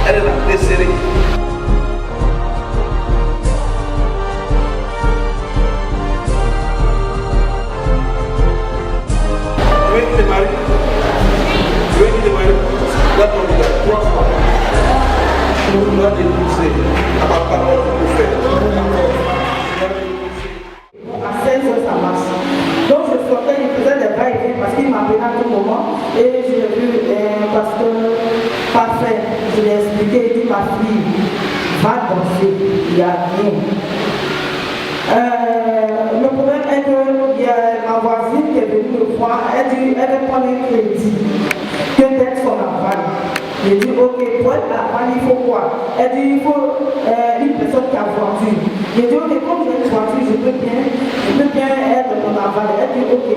elle est la préférée. Tu veux te marier? Tu veux te marier? Là, ton gars, 3 fois. Tu dois t'épouser à ma parole pour faire. À 16 heures, ça marche. Donc je sortais, il faisait des bails parce qu'il m'appelait à tout moment. Et je l'ai vu, parce que parfait, je l'ai expliqué, il dit ma fille, va danser, il n'y a rien. Le problème est qu'il y a ma voisine qui est venue me voir, elle dit, elle veut prendre un crédit, que d'être son aval. J'ai dit, ok, pour être aval, il faut quoi? Elle dit, il faut une personne qui a voiture. J'ai dit, ok, comme j'ai une voiture, je peux bien être mon aval. Elle dit, ok.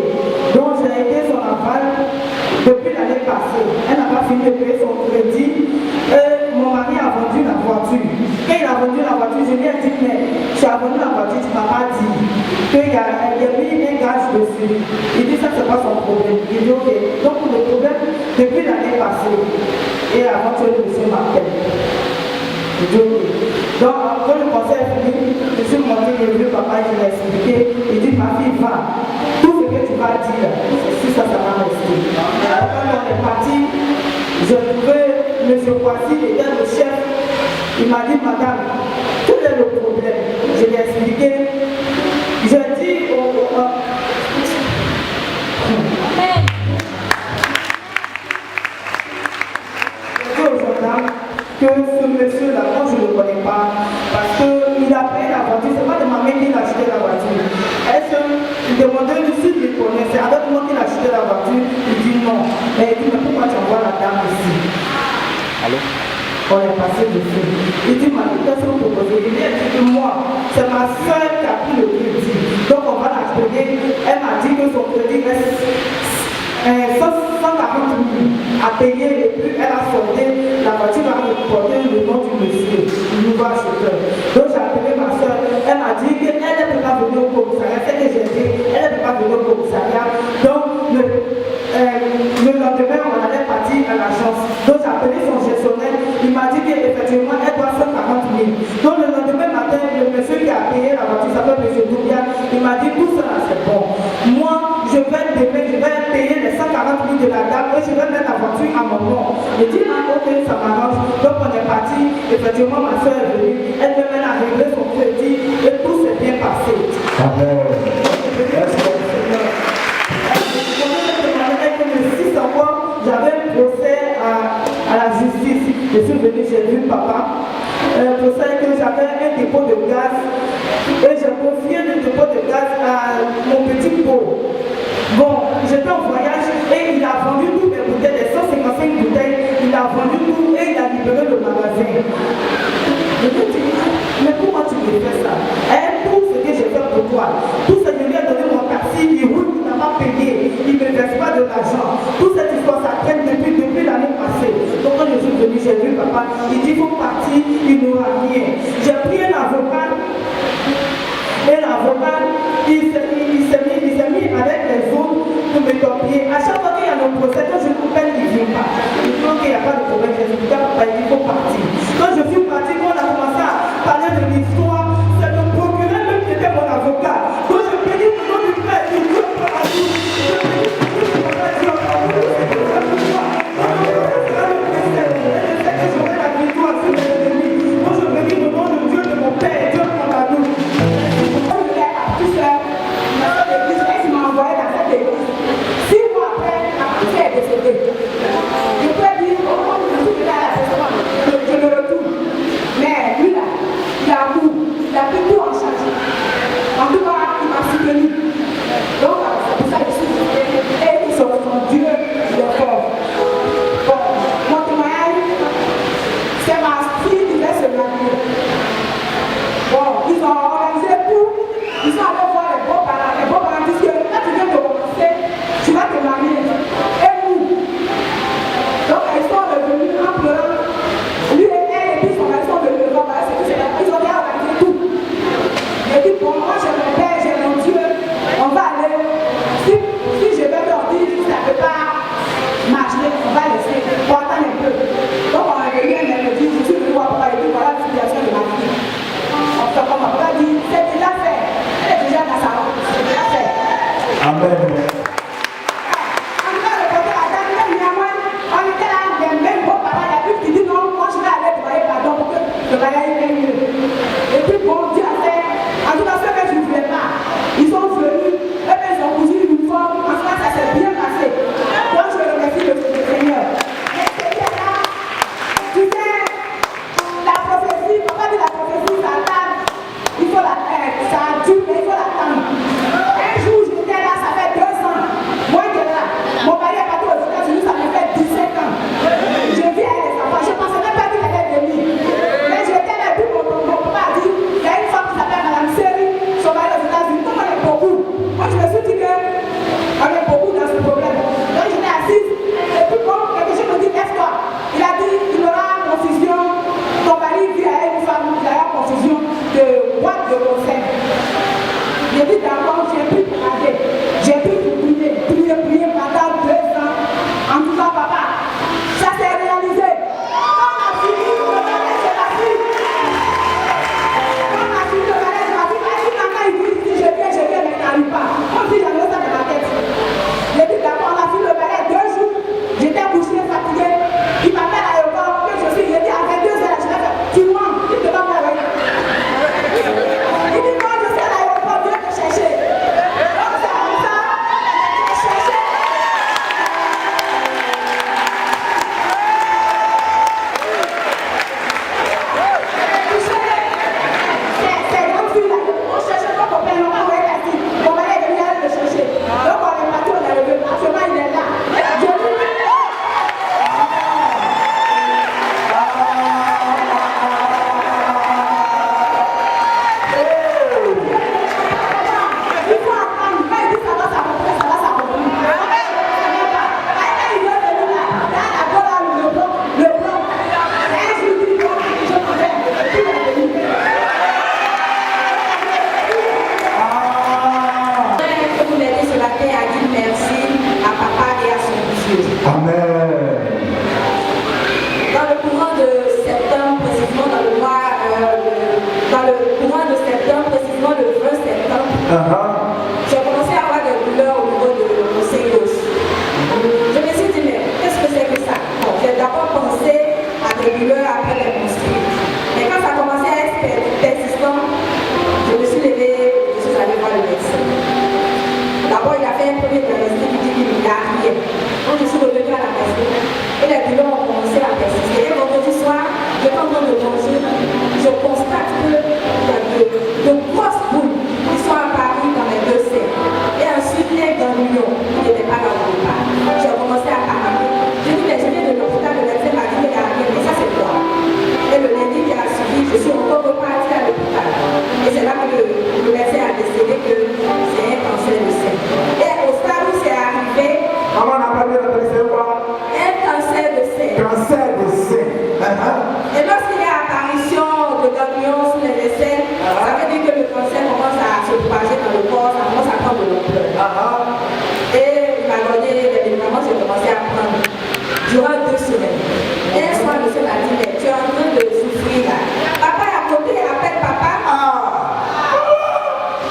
Donc j'ai aidé son aval depuis l'année passée. Elle n'a pas fini de payer son crédit. Mon mari a vendu la voiture. Quand il a vendu la voiture, je lui ai dit, mais tu as vendu la voiture, tu ne m'as pas dit qu'il y a mis un gage dessus. Il dit, ça c'est pas son problème. Il dit, ok. Donc le problème, depuis l'année passée, et avant que le monsieur m'appelle. Je dis, ok. Donc quand le conseil est fini, je suis monté, le vieux papa, je l'ai expliqué. Il dit, ma fille, va. Tout ce que tu vas dire, si ça va rester. Quand on est parti, je trouvais M. Kwasi, il était le chef. Il m'a dit, madame, quel est le problème? Je lui ai expliqué. Je dis que ce monsieur-là, moi je ne le connais pas, parce qu'il a payé la voiture, c'est pas de ma mère qu'il a acheté la voiture. Est-ce qu'il demandait s'il le connaît, c'est avec moi qu'il a acheté la voiture, il dit non. Mais il dit, mais pourquoi tu envoies la dame ici? Allô? On est passé dessus. Il dit, ma qu'est-ce que vous proposez? Il dit que moi, c'est ma soeur qui a pris le crédit. Donc on va la payer. Elle m'a dit que son crédit reste 140 000 à payer et puis elle a sorti la voiture à reporter le nom du monsieur, du nouveau acheteur. Donc j'ai appelé ma soeur, elle m'a dit qu'elle ne peut pas venir au commissariat, c'est que j'ai dit, elle ne peut pas venir au commissariat. Donc le lendemain on allait partir à l'agence. Donc j'ai appelé son gestionnaire, il m'a dit qu'effectivement elle doit 140 000. Donc le lendemain matin, le monsieur qui a payé la voiture s'appelle M. Doubia, il m'a dit tout ça c'est bon. Moi je vais demain, je vais payer les 140 000 de la dame et je vais mettre la voiture à mon nom. Je dis, ah ok, ça m'arrange. Donc on est parti, effectivement ma soeur est venue, elle me mène à régler son crédit et tout s'est bien passé. Amen. Le 6 octobre, j'avais un procès à la justice. Je suis venue, j'ai vu papa. Un procès que j'avais un dépôt de gaz et j'ai confié le dépôt de gaz à mon petit pot. Bon, j'étais en voyage et il a vendu toutes mes bouteilles, les 155 bouteilles, il a vendu tout et il a libéré le magasin. Je me dis, mais pourquoi tu me fais ça? Et tout ce que j'ai fait pour toi, tout ce que je lui ai donné mon taxi, il roule, il n'a pas payé, il ne me verse pas de l'argent. Toute cette histoire, ça traîne depuis l'année passée. Donc quand je suis venu, j'ai vu papa, il dit, il faut partir, il n'aura rien. J'ai pris un avocat. Et l'avocat, il s'est mis avec les autres pour me torpiller. À chaque fois qu'il y a le procès, quand je l'appelle, il ne vient pas. Il dit ok, il n'y a pas de problème, j'ai dit papa, il faut partir. Quand je suis parti, quand on a commencé à parler de l'histoire, c'est le procureur même qui était mon avocat. Donc je peux dire au nom du Père, il ne veut pas la vie. Je peux dire au nom du Père, il ne veut pas la vie. Je sais que j'aurai la victoire sur mes ennemis. Moi je peux dire au nom de Dieu, de mon Père, Dieu prend la nous. Elle m'a envoyé dans cette église. 6 mois après, la poussière est décédée. Je peux dire, oh, je suis là à la maison, je le retourne. Mais lui là, il a pris tout en charge. En tout cas, il m'a soutenu. Donc, c'est pour ça que je suis soutenu. Et ils sont Dieu, il est fort. Bon, mon témoignage, c'est ma fille qui laisse se marier. Bon, ils ont organisé tout. Ils sont allés voir les beaux-parents. Les beaux-parents disent que quand tu viens de commencer, tu vas te marier. Et nous. Donc, le mariage est mieux. Et puis bon, Dieu a fait, en tout cas ceux que je ne voulais pas, ils sont venus, eux ils ont cousu une forme, en tout cas ça s'est bien passé. Donc je remercie le Seigneur. Mais c'était là, tu sais, la prophétie, papa dit la prophétie, ça tarde, il faut la faire, ça dure, mais il faut l'attendre. Un jour j'étais là, ça fait 2 ans, moi j'étais là, mon mari est parti aux États-Unis, ça me fait 17 ans. Je vis avec les enfants, je ne pensais même pas qu'il allait venir. Mais j'étais là, puis mon papa a dit, il y a une femme qui s'appelle Madame Seri, son mari aux États-Unis, comme on est beaucoup. Moi je me suis dit qu'on est beaucoup dans ce problème. Donc j'étais assise, et puis bon, quelque chose me dit, lève-toi. Il a dit, il y aura confusion, ton mari vit avec une femme, il y aura confusion de boîte de conseil. J'ai dit d'abord, j'ai pu regarder, j'ai pu prier pendant 2 ans. En tout cas, papa, ça s'est réalisé. Quand on a fini le mariage de ma fille, maman, il dit, je viens, mais il n'arrive pas. Comme si j'avais ça dans ma tête. J'ai dit d'abord, on a fini le mariage 2 jours, j'étais couchée, fatiguée. Il m'appelle à l'aéroport, que je suis, il dit, à 22 heures, je vais faire, tu mens, il te va faire. Il dit, non, je suis à l'aéroport, viens te chercher. Donc c'est comme ça, j'ai cherché. C'est grande fille là, on cherchait pas mon père, on m'a envoyé ici. Mon mari est venu aller le chercher. Donc on est parti, on est revenu. Actuellement il est là. Je lui dis, il faut attendre. Quand il dit ça va s'accomplir, ça va s'accomplir. Il veut venir là, là, le blanc. Et je lui dis, non, je m'en vais. Il va venir. Que vous m'aidez ce matin à dire merci à papa et à son Dieu. Amen. Dans le courant de septembre, précisément dans le mois, dans le courant de septembre, précisément le 20 septembre, j'ai commencé à avoir des douleurs au niveau de mon sein gauche. Je me suis dit, mais qu'est-ce que c'est que ça? Bon, j'ai d'abord pensé à des douleurs après les menstrues. Mais quand ça commençait à être persistant, je me suis levée, je suis allée voir le médecin. D'abord, il a fait un premier diagnostic, il dit qu'il n'y a rien. Donc, je suis revenue à la maison et les douleurs ont commencé à persister. Et vendredi soir, je suis en train de manger, je constate qu'il y a de grosses boules qui sont apparues dans mes 2 seins. Et ensuite, un ganglion qui n'était pas dans le départ. J'ai commencé à parler. J'ai dit, mais je viens de l'hôpital, le médecin m'a dit qu'il n'y a rien, mais ça c'est quoi? Et le lundi qui a suivi, je suis encore repartie à l'hôpital. Et c'est là que le médecin a décidé que c'est un cancer du sein. Et au stade où c'est arrivé, Maman n'a pas dit de passer quoi? un cancer de sein. Cancer de sein. Et lorsqu'il y a apparition de ganglions sous les aisselles, ça veut dire que le cancer commence à se propager dans le corps, ça commence à prendre de l'ampleur. Et il m'a donné des médicaments, j'ai commencé à prendre durant 2 semaines. Et un soir, le monsieur m'a dit, mais tu es en train de souffrir là. Papa est à côté, appelle papa.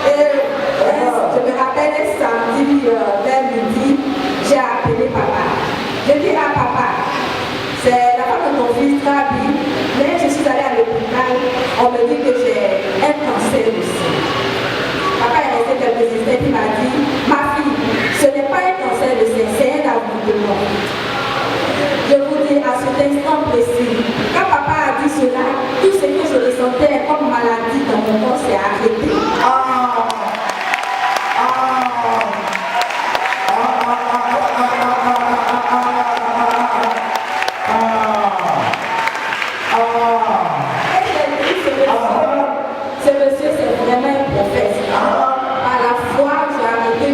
Et je me rappelle un samedi vers midi, j'ai appelé papa. Je dis à papa, c'est la femme de ton fils Trabi, mais je suis allée à l'hôpital, on me dit que j'ai un cancer du sein. Papa est resté quelques instants, il m'a dit, ma fille, ce n'est pas un cancer de sein, c'est un aveuglement. Je vous dis à cet instant précis, quand papa a dit cela, tout ce que je ressentais comme maladie dans mon corps s'est arrêté. Ce monsieur, c'est vraiment un prophète. Par la foi, j'ai arrêté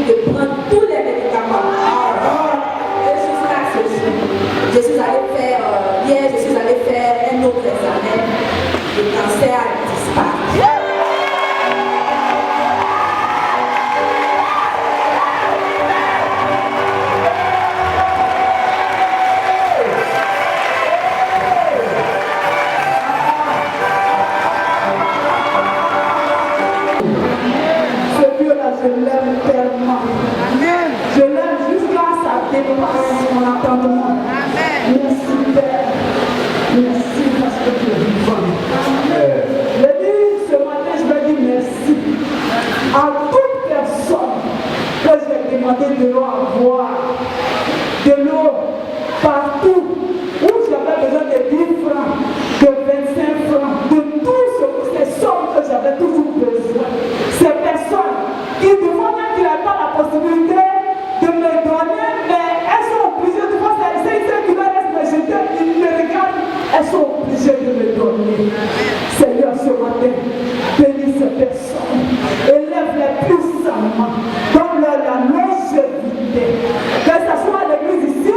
partout où j'avais besoin de 10 francs, de 25 francs, de tout ces sommes que j'avais toujours besoin. Ces personnes qui demandent même qu'il n'y a pas la possibilité de me donner, mais elles sont obligées de voir c'est celles qui me restent me jeter, ils me regardent, elles sont obligées de me donner. Seigneur, ce matin, bénis ces personnes, élève-les puissamment, donne-leur la longévité, que ce soit à l'église ici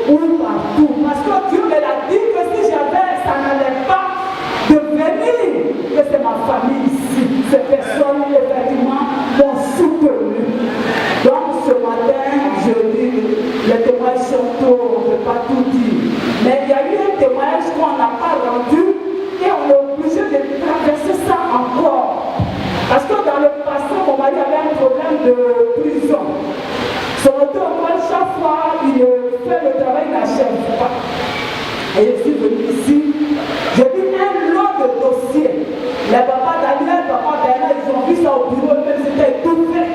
ou partout, parce que Dieu me l'a dit que si j'avais, ça n'allait pas de venir, que c'est ma famille ici, ces personnes effectivement m'ont soutenu. Donc ce matin, je dis, les témoignages sont tôt, on ne peut pas tout dire, mais il y a eu un témoignage qu'on n'a pas rendu et on est obligé de traverser ça encore. Parce que dans le passé, mon mari avait un problème de prison. Son auto-école, chaque fois, il fait le travail, il n'achève pas. Et je suis venu ici, j'ai vu un lot de dossiers. Les papas Daniel, papa Bernard, ils ont vu ça au bureau, même si c'était tout fait.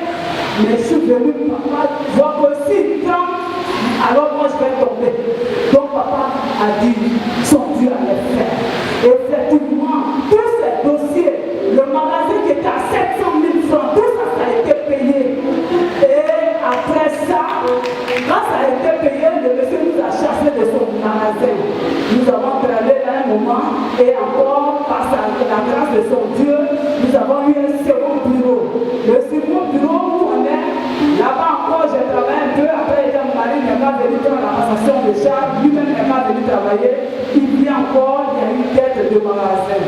Mais je suis venu, papa, voir que s'il tremble, alors moi je vais tomber. Donc papa a dit, son Dieu allait faire. Effectivement, tous ces dossiers, le magasin qui était à 700 000 francs, tout ça, ça a été payé. Et après ça, quand ça a été payé, le monsieur nous a chassé de son magasin. Nous avons travaillé à un moment et encore, par la grâce de son Dieu, nous avons eu un second bureau. Le second bureau où on est, là-bas encore, j'ai travaillé un peu. Après, mon mari n'est pas venu faire la passation de charge, lui-même n'est pas venu travailler. Il vient encore, il y a une tête de magasin.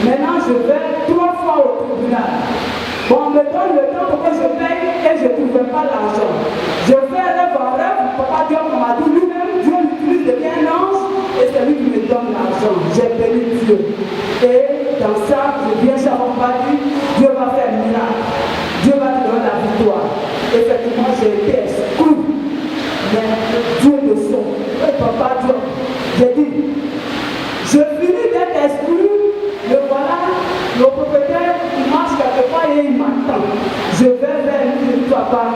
Maintenant, je vais 3 fois au tribunal. Bon, on me donne le temps pour que je paye et je ne trouvais pas l'argent. Je fais rêve en rêve, papa Dieu m'a dit lui-même, Dieu l'utilise de bien ange et c'est lui qui me donne l'argent. J'ai béni Dieu. Et dans ça, je viens chez mon papa, Dieu va faire un miracle. Dieu va te donner la victoire. Effectivement, j'ai été exclu. Mais Dieu le son. Et papa Dieu, j'ai dit, je finis d'être exclu, le voilà, le propriétaire, il marche quelque part et il m'attend. Je vais vers lui, je dis papa,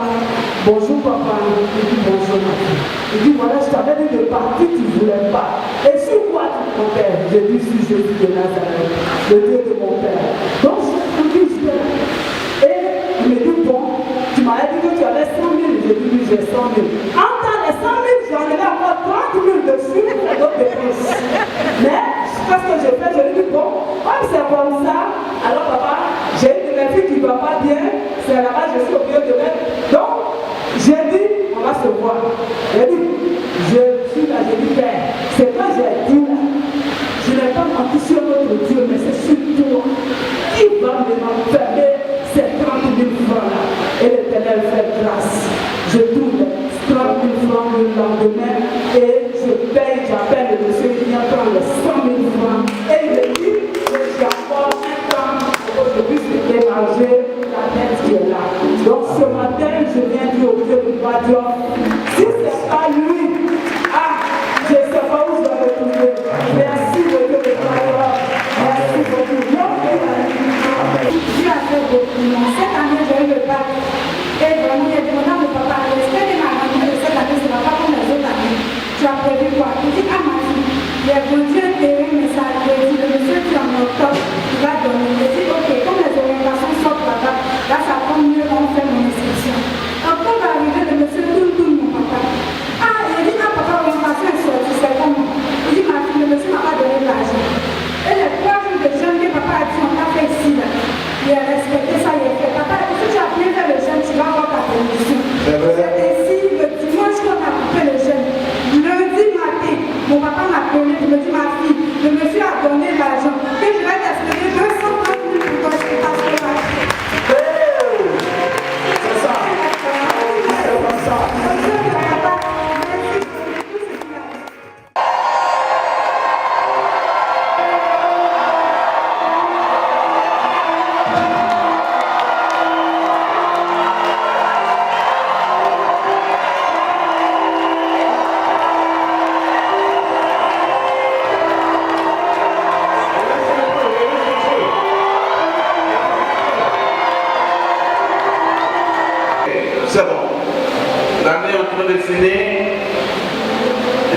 bonjour papa, il dit bonjour ma fille. Il dit voilà, je t'avais dit de partir, tu ne voulais pas. Et sur quoi tu comptais? Je dis sur Jésus de Nazareth, le Dieu de mon père. Donc je dis, je là. Et il me dit bon, tu m'avais dit que tu avais 100 000. Je dis oui, j'ai 100 000. Entre les 100 000, j'en avais encore 30 000 dessus pour d'autres dépenses. Mais qu'est-ce que j'ai fait? Je lui dis bon, comme c'est comme ça, alors papa, j'ai une de mes filles qui ne va pas bien, c'est là-bas, je suis au milieu de mettre. Donc, j'ai dit, on va se voir. J'ai dit, je suis là, j'ai dit, père, c'est quoi j'ai dit là? Je n'ai pas menti sur notre Dieu, mais c'est sur toi. Qui va m'enfermer ces 30 000 francs là? Et l'Éternel fait grâce. Je trouve 30 000 francs le lendemain et je paye, j'appelle le monsieur qui vient prendre les 100 000 francs. Et il me dit, j'ai encore un temps pour que je puisse démarger la tête qui est là. Donc ce matin, je viens dire au Dieu de Dieu, si ce n'est pas lui, je ne sais pas où je vais retrouver. Merci le Dieu de Dieu. Merci beaucoup. Dieu a fait beaucoup. Cette année, j'ai eu le bac. Et vraiment, il y a des moments de papa. J'espère que ma rentrée de cette année ne sera pas comme les autres années.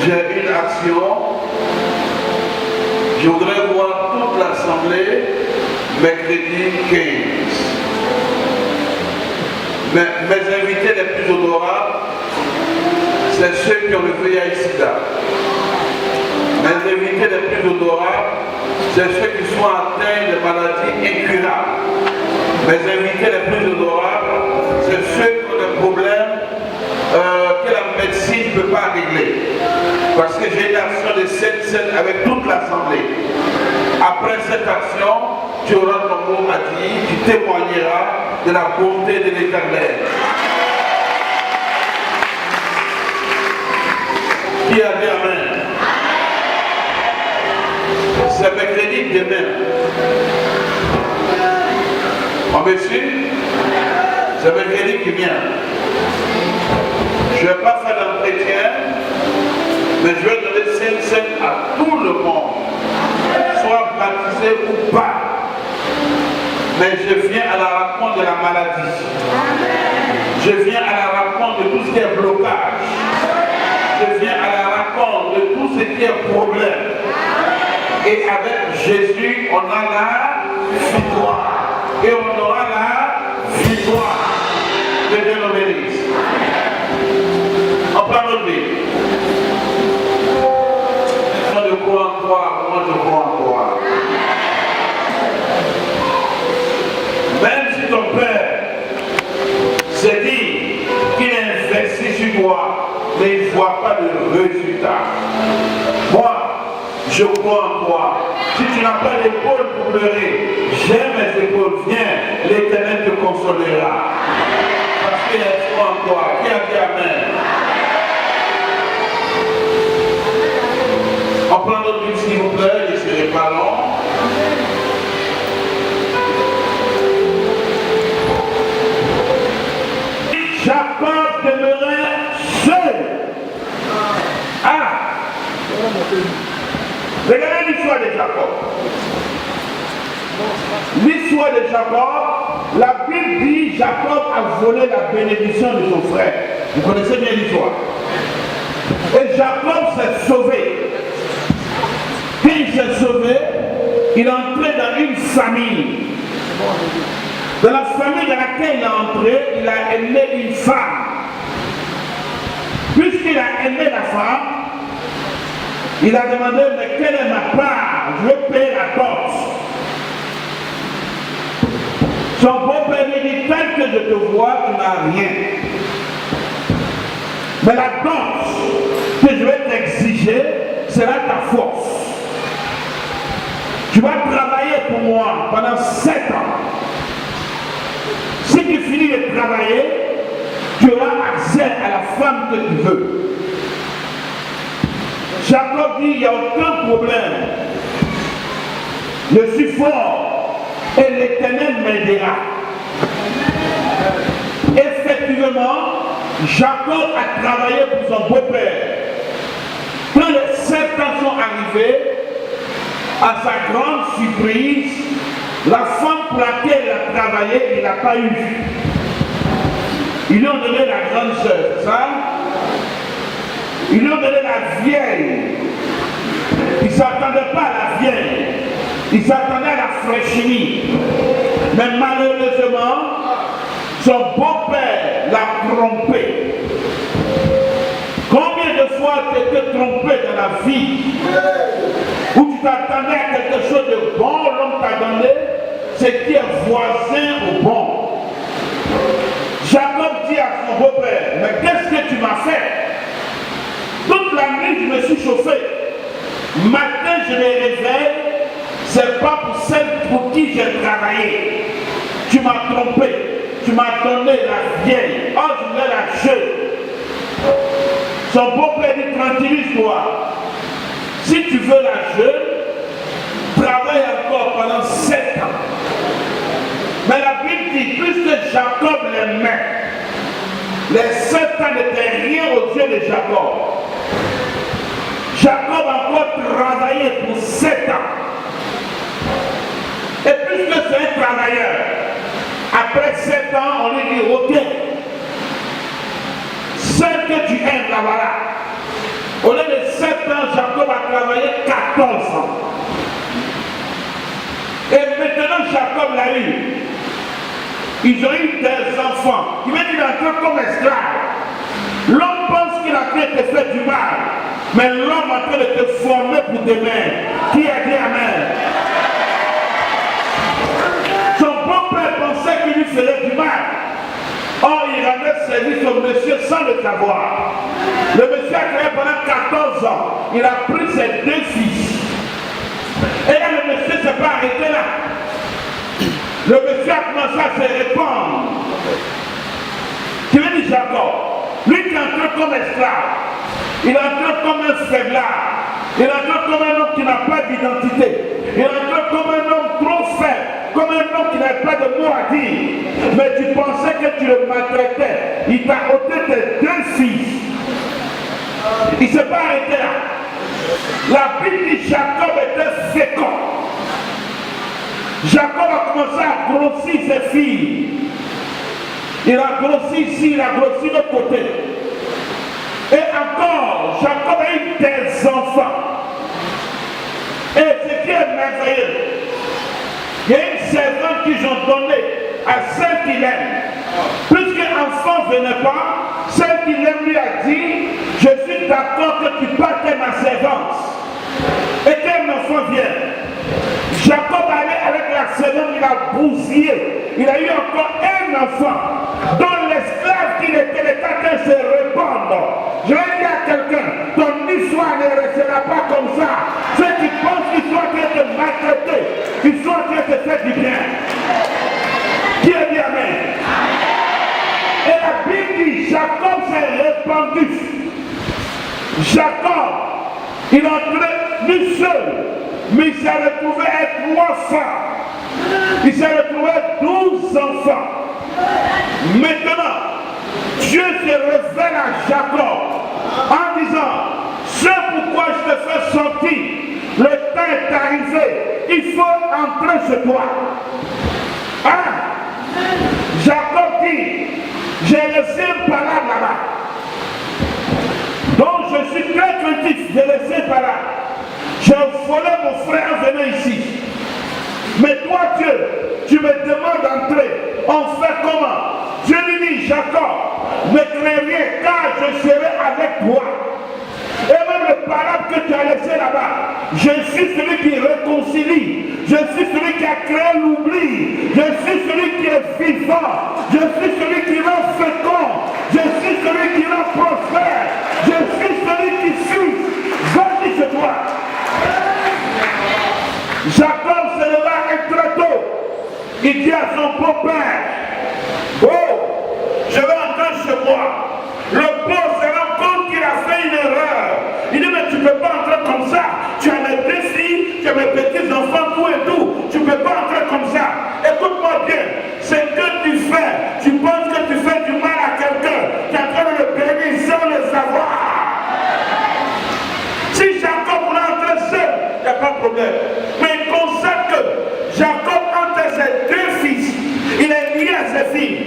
j'ai une action. Je voudrais voir toute l'assemblée mercredi 15. Mais mes invités les plus honorables, c'est ceux qui ont le VIH-Sida. Mes invités les plus honorables, c'est ceux qui sont atteints de maladies incurables. Mes invités les plus honorables, c'est ceux qui ont des problèmes que la médecine ne peut pas régler. Parce que j'ai une action de 7 avec toute l'assemblée. Après cette action, tu auras ton mot à dire, tu témoigneras de la bonté de l'Éternel. Qui a dit Amen? C'est mercredi demain. On me suit? C'est mercredi qui vient. Je ne vais pas faire d'entretien, mais je vais donner Sainte à tout le monde, soit baptisé ou pas. Mais je viens à la rencontre de la maladie. Je viens à la rencontre de tout ce qui est blocage. Je viens à la rencontre de tout ce qui est problème. Et avec Jésus, on a la victoire. Et on aura la victoire. Que Dieu nous bénisse. On parle de lui. Moi je crois en toi, moi je crois en toi. Même si ton père s'est dit qu'il a investi sur toi, mais il ne voit pas de résultat. Moi, je crois en toi. Si tu n'as pas d'épaule pour pleurer, j'ai mes épaules, viens, l'Éternel te consolera. Parce qu'il y a foi en toi. Qui a dit Amen? On prend notre Bible s'il vous plaît, je ne serai pas long. Jacob demeurait seul. Ah! Regardez l'histoire de Jacob. L'histoire de Jacob, la Bible dit Jacob a volé la bénédiction de son frère. Vous connaissez bien l'histoire. Et Jacob s'est sauvé. Quand il s'est sauvé, il est entré dans une famille. Dans la famille dans laquelle il est entré, il a aimé une femme. Puisqu'il a aimé la femme, il a demandé, mais quelle est ma part? Je veux payer la dot. Son beau-père lui dit, tel que je te vois, tu n'as rien. Mais la dot que je vais t'exiger sera ta force. Tu vas travailler pour moi pendant 7 ans. Si tu finis de travailler, tu auras accès à la femme que tu veux. Jacob dit, il n'y a aucun problème. Je suis fort et l'Éternel m'aidera. Effectivement, Jacob a travaillé pour son beau-père. Quand les 7 ans sont arrivés, à sa grande surprise, la femme pour laquelle il a travaillé, il n'a pas eu. Ils lui ont donné la grande sœur, c'est ça? Ils lui ont donné la vieille. Il ne s'attendait pas à la vieille. Il s'attendait à la fraîcherie. Mais malheureusement, son beau-père l'a trompé. Combien de fois tu étais trompé dans la vie? Où tu t'attendais à quelque chose de bon, l'homme t'a donné ce qui est voisin au bon. Jacob dit à son beau-père, mais qu'est-ce que tu m'as fait? Toute la nuit, je me suis chauffé. Matin, je me réveille, c'est pas pour celle pour qui j'ai travaillé. Tu m'as trompé, tu m'as donné la vieille. Oh, je voulais la jeune. Son beau-père dit, tranquillise-toi. Si tu veux la jeune, travaille encore pendant 7 ans. Mais la Bible dit, puisque Jacob l'aimait, les 7 ans n'étaient rien aux yeux de Jacob. Jacob a encore travaillé pour 7 ans. Et puisque c'est un travailleur, après 7 ans, on lui dit, ok, celle que tu aimes, la voilà. Au lieu de travaillé 14 ans. Et maintenant, Jacob l'a eu. Ils ont eu des enfants. Il est entré comme esclave. L'homme pense qu'il a été fait du mal. Mais l'homme a train de te former pour demain. Qui a dit Amen? Son beau-père pensait qu'il lui faisait du mal. Or, il rendait service au monsieur sans le savoir. Le monsieur a créé pendant 14 ans. Il a pris ses 2 fils. Et là, le monsieur ne s'est pas arrêté là. Le monsieur a commencé à se répandre. Tu veux dire Jacob? Lui qui est entré comme esclave. Il est entré comme un faiblard. Il est entré comme un homme qui n'a pas d'identité. Il est entré comme un homme trop faible. Comme un homme qui n'a pas de mots à dire. Mais tu pensais que tu le maltraitais. Il t'a ôté tes 2 fils. Il ne s'est pas arrêté là. La Bible dit Jacob était fécond. Jacob a commencé à grossir ses filles. Il a grossi ici, il a grossi de l'autre côté. Et encore, Jacob a eu des enfants. Et ce qui est merveilleux, il y a une servante qu'ils ont donnée à celle qu'il aime. Puisque l'enfant ne venait pas, celle qu'il aime lui a dit, je suis d'accord que tu partes ma servante. Et qu'un enfant vient. Jacob allait avec la servante, il a bousillé. Il a eu encore un enfant dont l'esclave qu'il était, les tatins se répandent. Je vais dire à quelqu'un, ton histoire ne restera pas comme ça. Ceux qui pensent qu'ils sont en train de maltraiter, ils sont en train de faire du bien. Qui a dit Amen? Et la Bible dit, Jacob s'est répandu. Jacob, il est entré lui seul, mais il s'est retrouvé avec 3 femmes. Il s'est retrouvé 12 enfants. Maintenant, Dieu se révèle à Jacob en disant, c'est pourquoi je te fais sortir. Le temps est arrivé. Il faut entrer chez toi. Hein? Jacob dit, j'ai laissé un parade là-bas. Donc je suis très craintif, j'ai laissé par là. J'ai volé mon frère en venant ici. Mais toi Dieu, tu me demandes d'entrer. On fait comment? Dieu lui dit, Jacob, ne crains rien car je serai avec toi. Et même le parade que tu as laissé là-bas, je suis celui qui réconcilie. Je suis celui qui a créé l'oubli. Je suis celui qui est vivant. Je suis celui qui rend fécond. Je suis celui qui rend prospère. Je suis celui qui suit. Va-t-il chez toi. Jacob se leva très tôt. Il dit à son beau-père, oh, je vais entrer chez moi. Le pauvre se rend compte qu'il a fait une erreur. Il dit, mais tu ne peux pas entrer comme ça. Tu as mes 2 filles, tu as mes petits-enfants, tout et tout. Tu ne peux pas entrer comme ça. Écoute-moi bien. Ce que tu fais, tu penses que tu fais du mal à quelqu'un. Tu es en train de le bénir sans le savoir. Si Jacob voulait entrer seul, il n'y a pas de problème. Mais il constate que Jacob entre ses 2 fils. Il est lié à ses filles.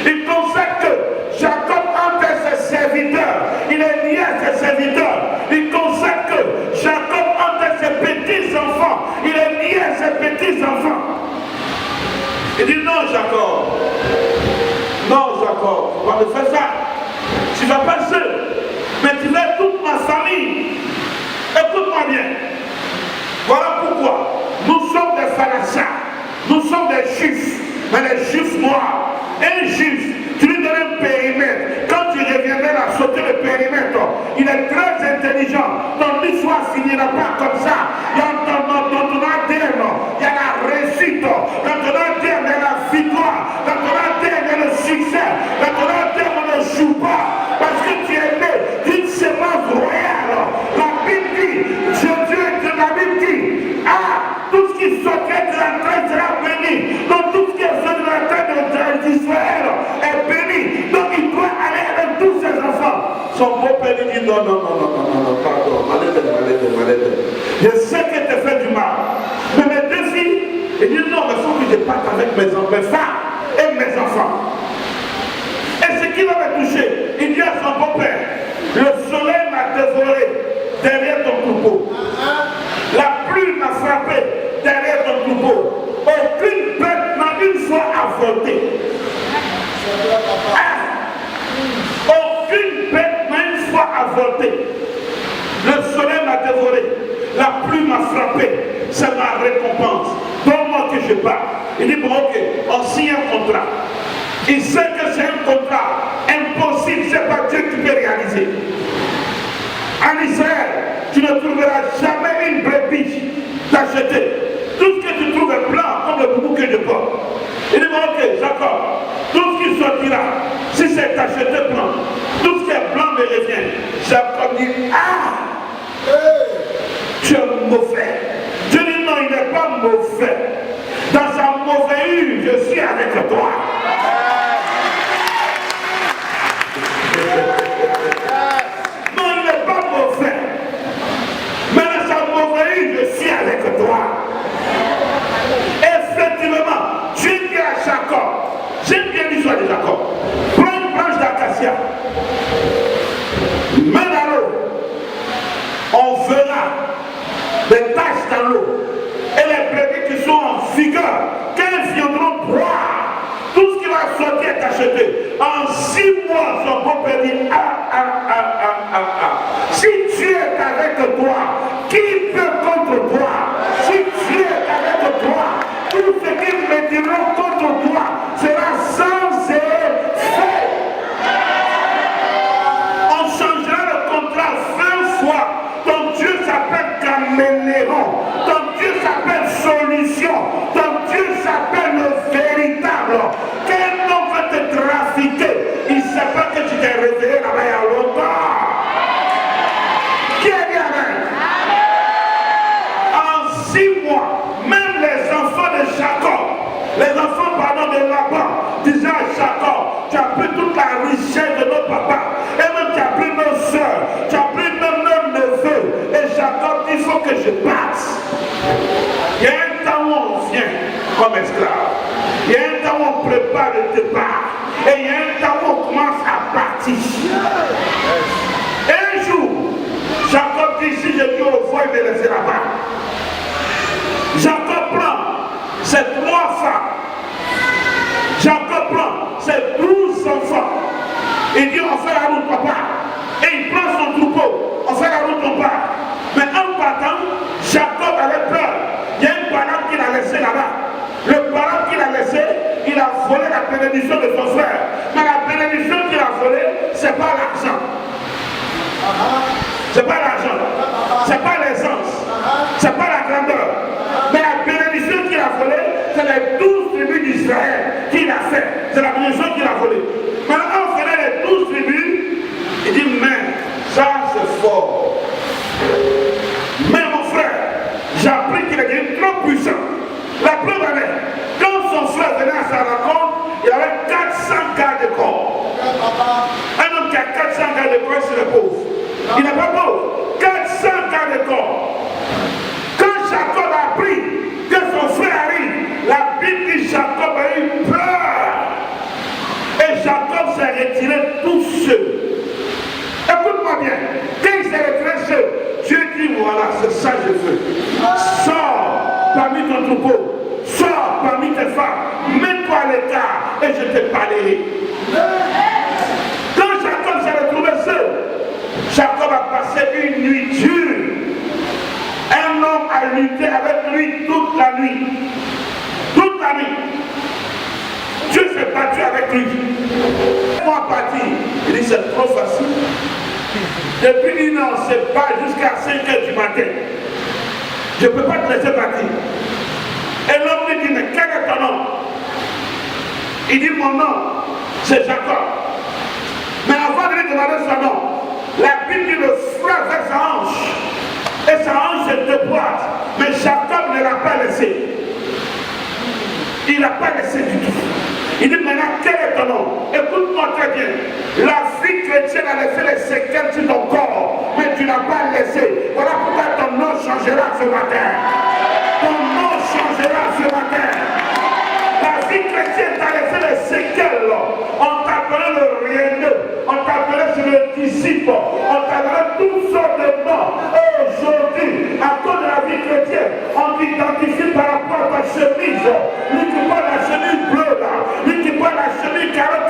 Il constate que Jacob entre ses serviteurs. Il est lié à ses serviteurs. Il constate que Jacob entre ses petits-enfants. Il est lié à ses petits-enfants. Il dit non Jacob. Non Jacob, on va me faire ça. Tu ne vas pas seul. Mais tu veux toute ma famille. Écoute-moi bien. Voilà pourquoi nous sommes des pharisiens. Nous sommes des juifs. Mais les juifs noirs. Un juif, tu lui donnes un périmètre. Quand tu reviendras à sauter le périmètre, il est très intelligent. Ton histoire ne finira pas comme ça. Il y a dans ton ADN, il y a la réussite. Dans ton ADN, il y a la victoire. Dans ton ADN, il y a le succès. Dans ton ADN, on ne joue pas. Parce que tu es né d'une semence royale. La Bible dit, la Bible dit, ah, tout ce qui sortait de la terre sera béni. Donc tout ce qui est fait de la terre d'Israël est béni. Donc il doit aller avec tous ses enfants. Son beau-père lui dit non, pardon, allez. Je sais que tu as fait du mal. Mais mes 2 filles, il dit non, mais il faut que je parte avec mes enfants, mes femmes et mes enfants. Et ce qui va me toucher, il dit à son beau-père, le soleil m'a dévoré derrière ton troupeau. je pars. Il dit, bon, ok, on signe un contrat. Il sait que c'est un contrat impossible, c'est pas Dieu qui peut réaliser. En Israël, tu ne trouveras jamais une brebis t'acheter. Tout ce que tu trouves est blanc, comme le bouquet de porc. Il dit, bon, ok, Jacob, tout ce qui sortira, si c'est acheté blanc, tout ce qui est blanc me revient. Jacob dit, ah, tu es mauvais. Dieu dit, non, il n'est pas mauvais. Dans sa mauvaise, je suis avec toi. Non, il n'est pas mauvais. Mais dans sa mauvaise, je suis avec toi. Effectivement, Dieu dit à Jacob, j'aime bien l'histoire de Jacob. Prends une branche d'acacia, mets dans l'eau, on verra des taches dans l'eau. Et les brebis qui sont en vigueur, quand elles viendront boire, tout ce qui va sortir est acheté. En 6 mois, son beau-père dit, si Dieu est avec toi, qui peut contre toi? Si Dieu est avec toi, tout ce qu'ils me diront contre toi sera sans effet. On changera le contrat 20 fois. Ton Dieu s'appelle Caméléon. Ton Dieu s'appelle Solution. Ton Dieu s'appelle le véritable. Quel nom va te trafiquer? Il ne sait pas que tu t'es réveillé là-bas il y a longtemps. Qui est bien avec? En 6 mois, même les enfants de Jacob, les enfants pardon, de Laban, disaient à Jacob, tu as pris toute la richesse de nos papas, et même tu as pris nos soeurs, tu as pris même nos neveux. Et Jacob dit, il faut que je parte. Il y a un temps où on vient comme esclave. Il y a un temps où on prépare le départ. Et il y a un temps où on commence à partir. Et un jour, Jacob dit, si je dis au voix, il me laisser là-bas. Jacob prend ses 3 femmes. Jacob prend ses 12 enfants. Il dit, on fait la route, papa. Et il prend son troupeau. On fait la route, on part. Mais en partant, Jacob avait peur. Il y a une parole qu'il a laissée là-bas. Le parole qu'il a laissé, il a volé la bénédiction de son frère. Mais la bénédiction qu'il a volée, c'est pas l'argent. C'est pas l'argent. C'est pas l'essence. C'est pas la grandeur. Mais la bénédiction qu'il a volée, c'est les 12 tribus d'Israël qu'il a fait. C'est la bénédiction qu'il a volée. Maintenant, on faisait les 12 tribus. Il dit, mais ça c'est fort. Mais mon frère, j'ai appris qu'il est devenu trop puissant. La preuve en est, quand son frère venait à sa rencontre, il avait 400 gardes de corps. Un homme qui a 400 gardes de corps, c'est le pauvre. Il n'est pas pauvre. 400 gardes de corps. Quand Jacob a appris que son frère arrive, la Bible dit Jacob a eu peur. Et Jacob s'est retiré tout seul. Écoute-moi bien, quand il s'est retiré seul, Dieu dit voilà, c'est ça que je veux. Sors parmi ton troupeau, sors parmi tes femmes, mets-toi à l'écart et je te parlerai. Quand Jacob s'est retrouvé seul, Jacob a passé une nuit dure. Un homme a lutté avec lui toute la nuit. Toute la nuit. Dieu s'est battu avec lui. Moi parti, il dit c'est trop facile. Depuis 1 an, on se bat jusqu'à 5 h du matin. Je ne peux pas te laisser partir. Et l'homme lui dit, mais quel est ton nom? Il dit, mon nom, c'est Jacob. Mais avant de lui demander son nom, la Bible dit le frère vers sa hanche. Et sa hanche se déboîte. Mais Jacob ne l'a pas laissé. Il n'a pas laissé du tout. Il dit maintenant, quel est ton nom? Écoute-moi très bien. La vie chrétienne a laissé les séquelles sur ton corps, mais tu n'as pas laissé. Voilà pourquoi ton nom changera ce matin. Ton nom changera ce matin. La vie chrétienne t'a laissé les séquelles. On t'appelait le rienneux, on t'appelait sur le disciple, on t'appelait toutes sortes de noms. Aujourd'hui, à cause de la vie chrétienne, on t'identifie par rapport à ta chemise. Lui qui porte la chemise bleue là, lui qui porte la chemise carreau,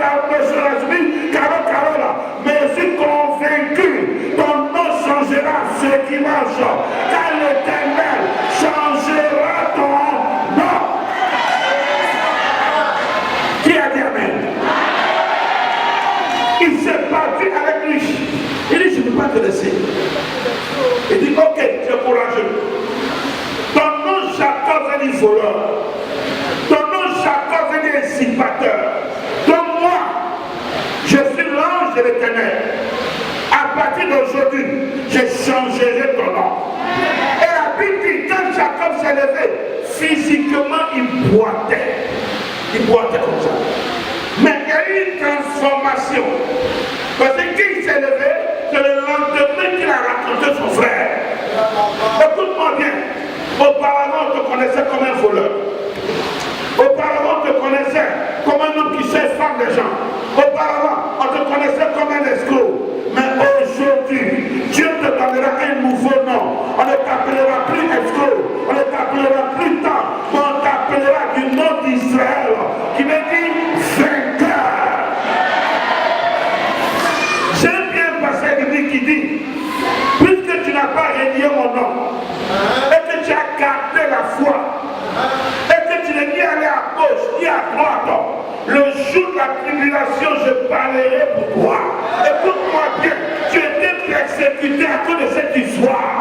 sur la chemise carreau là. Mais je suis convaincu, ton nom changera ce dimanche. Car l'Éternel changera ton nom. te laisser. Il dit, ok, tu es courageux. Ton nom Jacob est un voleur. Ton nom Jacob est un usurpateur. Donc moi, je suis l'ange de l'Éternel. À partir d'aujourd'hui, je changerai ton nom. Et la Bible dit, quand Jacob s'est levé, physiquement, il boitait. Il boitait comme ça. Mais il y a eu une transformation. Parce que quand il s'est levé, c'est le lendemain qu'il a raconté son frère. Écoute-moi bien. Auparavant, on te connaissait comme un voleur. Auparavant, on te connaissait comme un homme qui sait faire des gens. Auparavant, on te connaissait comme un escroc. Mais aujourd'hui, Dieu te donnera un nouveau nom. On ne t'appellera plus escroc. On ne t'appellera plus temps. Mais on t'appellera du nom d'Israël. Qui veut dire vainqueur. J'aime bien un passage biblique qui dit, puisque tu n'as pas renié mon nom, et que tu as gardé la foi, et que tu n'es ni allé à gauche ni à droite, le jour de la tribulation, je parlerai pour toi. Écoute-moi bien, tu étais persécuté à cause de cette histoire.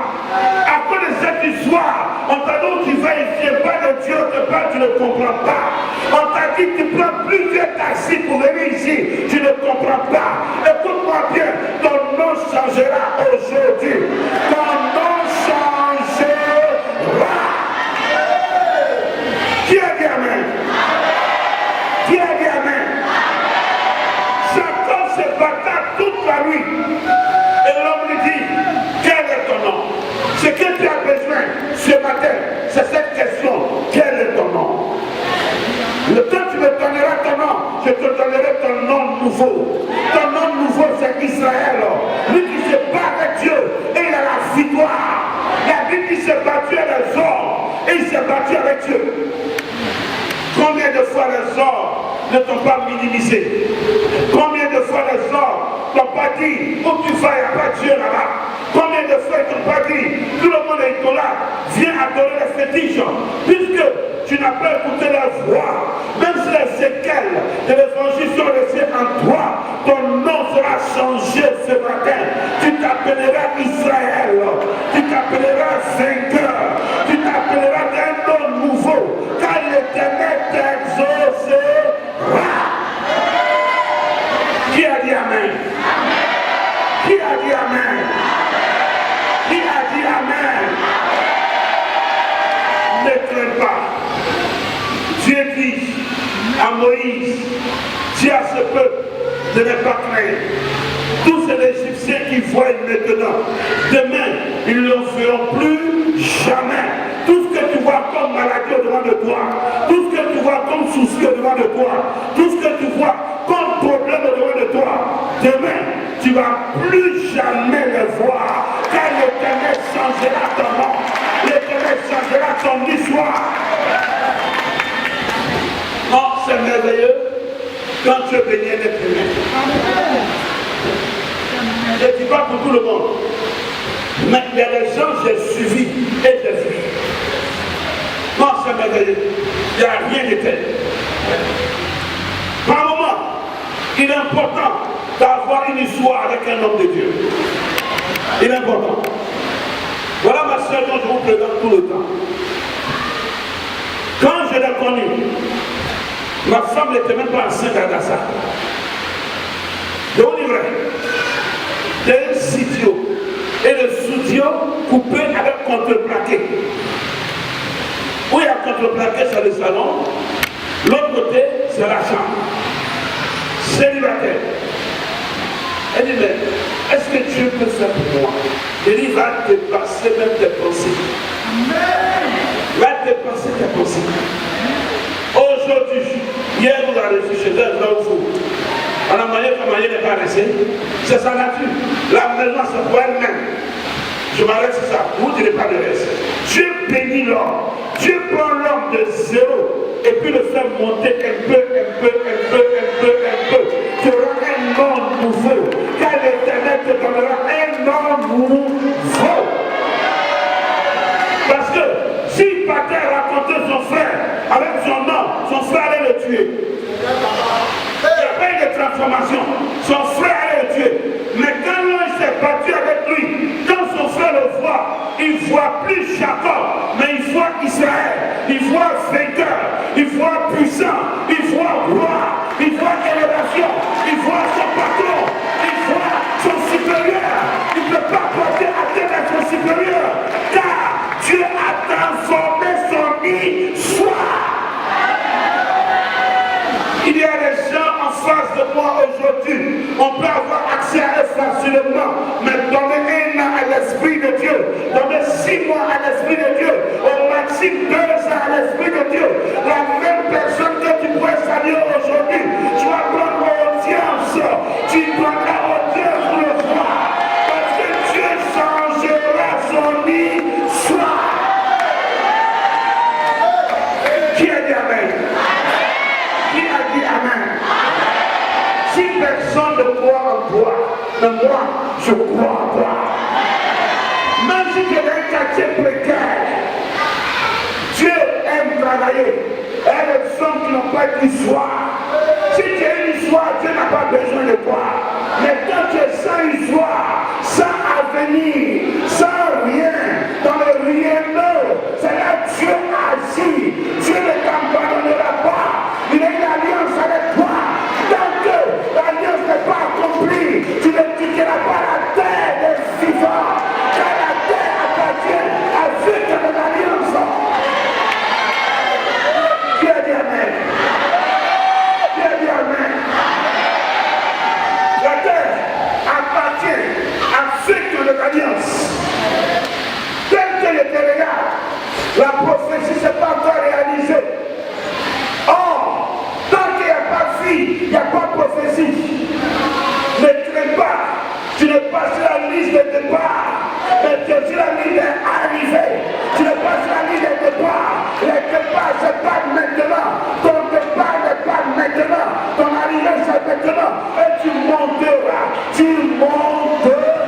À cause de cette histoire, on t'a dit tu vas ici, pas de Dieu te parle, tu ne comprends pas. On t'a dit tu prends plusieurs taxis pour venir ici, tu ne comprends pas. Écoute-moi bien, ton nom changera aujourd'hui. Ton nom changera. Qui a dit amen? Qui a dit amen? Jacob se battait toute la nuit. Et l'homme lui dit, quel est ton nom? Ce que tu as besoin ce matin, c'est cette question, quel est ton nom? Le temps tu me donneras ton nom, je te donnerai ton nom nouveau. Ton nom nouveau, c'est Israël. Lui qui se bat avec Dieu, et il a la victoire. La Bible qui s'est battue avec les hommes, et il s'est battu avec Dieu. Combien de fois les hommes ne t'ont pas minimisé? Combien de fois les hommes t'ont pas dit, où tu vas, il n'y a pas Dieu là-bas? Combien de fois ils t'ont pas dit, tout le monde est là, viens adorer les fétiches, puisque tu n'as pas écouté leur voix, même si les séquelles de l'évangile sont restées en toi, ton nom sera changé ce matin. Tu t'appelleras Israël, tu t'appelleras vainqueur, tu t'appelleras d'un nom nouveau, car l'Éternel t'exaucera. Qui a dit amen? Qui a dit amen? Qui a dit amen? Ne crains pas. Dieu dit à Moïse, dis à ce peuple de ne pas craindre. Tous ces Égyptiens qui voient maintenant, demain, ils ne le feront plus jamais. Tout ce que tu vois comme maladie au devant de toi, tout ce que tu vois comme souci au devant de toi, tout ce que tu vois comme problème au devant de toi, demain, tu ne vas plus jamais le voir, car l'Éternel changera ton nom, l'Éternel changera ton histoire. Non, c'est merveilleux quand tu es béni d'être aimé. Je ne dis pas pour tout le monde, mais il y a des gens que j'ai suivis et j'ai vu. Non, c'est merveilleux. Il n'y a rien de tel. Par moment, il est important d'avoir une histoire avec un homme de Dieu. Il est important. Voilà ma soeur dont je vous présente tout le temps. Quand je l'ai connue, ma femme n'était même pas enceinte à ça. Donc, il est vrai. Il y a un studio. Et le studio coupé avec contreplaqué. Où il y a contreplaqué, c'est le salon. L'autre côté, c'est la chambre. Célibataire. Elle dit, mais est-ce que Dieu peut faire pour moi? Il va dépasser même tes pensées. Va dépasser tes pensées. Aujourd'hui, hier vous avez reçu chez elle, là où vous. On a manière que manière n'est pas restée. C'est sa nature. La maison, c'est pour elle-même. Je m'arrête sur ça. Vous ne direz pas de reste. Dieu bénit l'homme. Dieu prend l'homme de zéro et puis le fait monter un peu. Tu auras un nom nouveau. Car l'Éternel te donnera un nom nouveau. Parce que s'il partait raconter son frère avec son nom, son frère allait le tuer. Il n'y a pas eu de transformation. Son frère allait le tuer. Mais quand l'homme s'est battu avec lui, Seigneur, car Dieu a transformé son histoire. Il y a des gens en face de moi aujourd'hui. On peut avoir accès à eux facilement, mais donner 1 an à l'Esprit de Dieu, donner 6 mois à l'Esprit de Dieu, au maximum 2 ans à l'Esprit de Dieu. La même personne que tu pourrais saluer aujourd'hui, tu vas prendre audience. Tu prendras audience pour le voir. Parce que Dieu changera son histoire. Qui a dit Amen? Qui a dit Amen? Si personne ne croit en toi, mais moi, je crois en toi. Même si tu es dans un quartier précaire, Dieu aime travailler. Il y a des hommes qui n'ont pas d'histoire. Si tu as une histoire, Dieu n'a pas besoin de toi. Mais quand tu es sans histoire, sans avenir, sans rien, dans le rien d'eux, c'est là que Dieu agit. Dieu ne t'abandonnera pas. Il a une alliance avec toi. Tant que l'alliance n'est pas accomplie, tu ne quitteras pas la terre des vivants. Car la terre appartient à ceux qui ont l'alliance. Qui a dit Amen? Qui a dit Amen? La terre appartient à ceux qui ont l'alliance. Tel que je te regarde, la prophétie ne s'est pas encore réalisée. Or, tant qu'il n'y a pas vie, il n'y a pas prophétie. Ne crains pas, tu n'es pas sur la liste de départ, mais tu es sur la liste d'arrivée. Tu n'es pas sur la liste de départ. Le départ, c'est pas maintenant. Ton départ n'est pas maintenant. Ton arrivée, c'est maintenant. Et tu monteras. Tu monteras.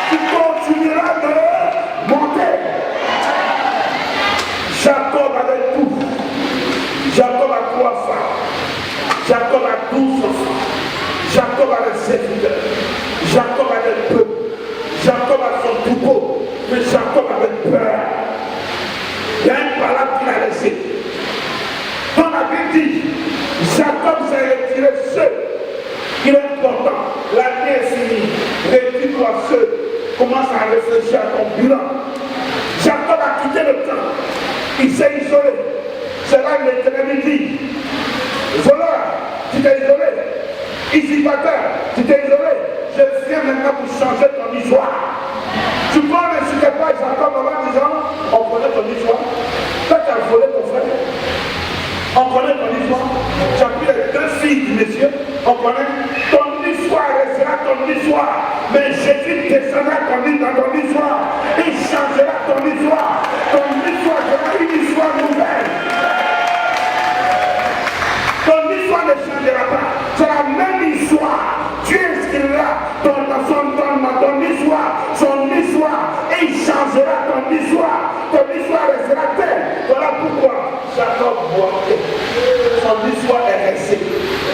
Tu continueras de monter. Jacob avait tout. Jacob a 3 femmes. Jacob a 12 enfants. Jacob a des serviteurs. Jacob a des peuples. Jacob a son troupeau. Mais Jacob avait peur. Il y a une parole qu'il a laissée. Dans la Bible dit, Jacob s'est retiré seul. Il est important. L'année est finie. Retire-toi seul. Commence à réfléchir à ton bilan. Jacob a quitté le camp. Il s'est isolé. C'est là que l'Éternel dit, voleur, tu t'es isolé. Usurpateur, tu t'es isolé. Je viens maintenant pour changer ton histoire. Tu prends ne citais pas Jacob en disant, on connaît ton histoire. Toi, tu as volé ton frère. On connaît ton histoire. Tu as pris les 2 filles du monsieur. On connaît. Ton histoire restera ton histoire. Mais Jésus descendra dans ton histoire. Il changera ton histoire. Ton histoire sera une histoire nouvelle. Ton histoire ne changera pas. C'est la même histoire. Dieu inscrira ton histoire, son histoire, et il changera ton histoire. Ton histoire restera telle. Voilà pourquoi Jacob boitait. Son histoire est restée.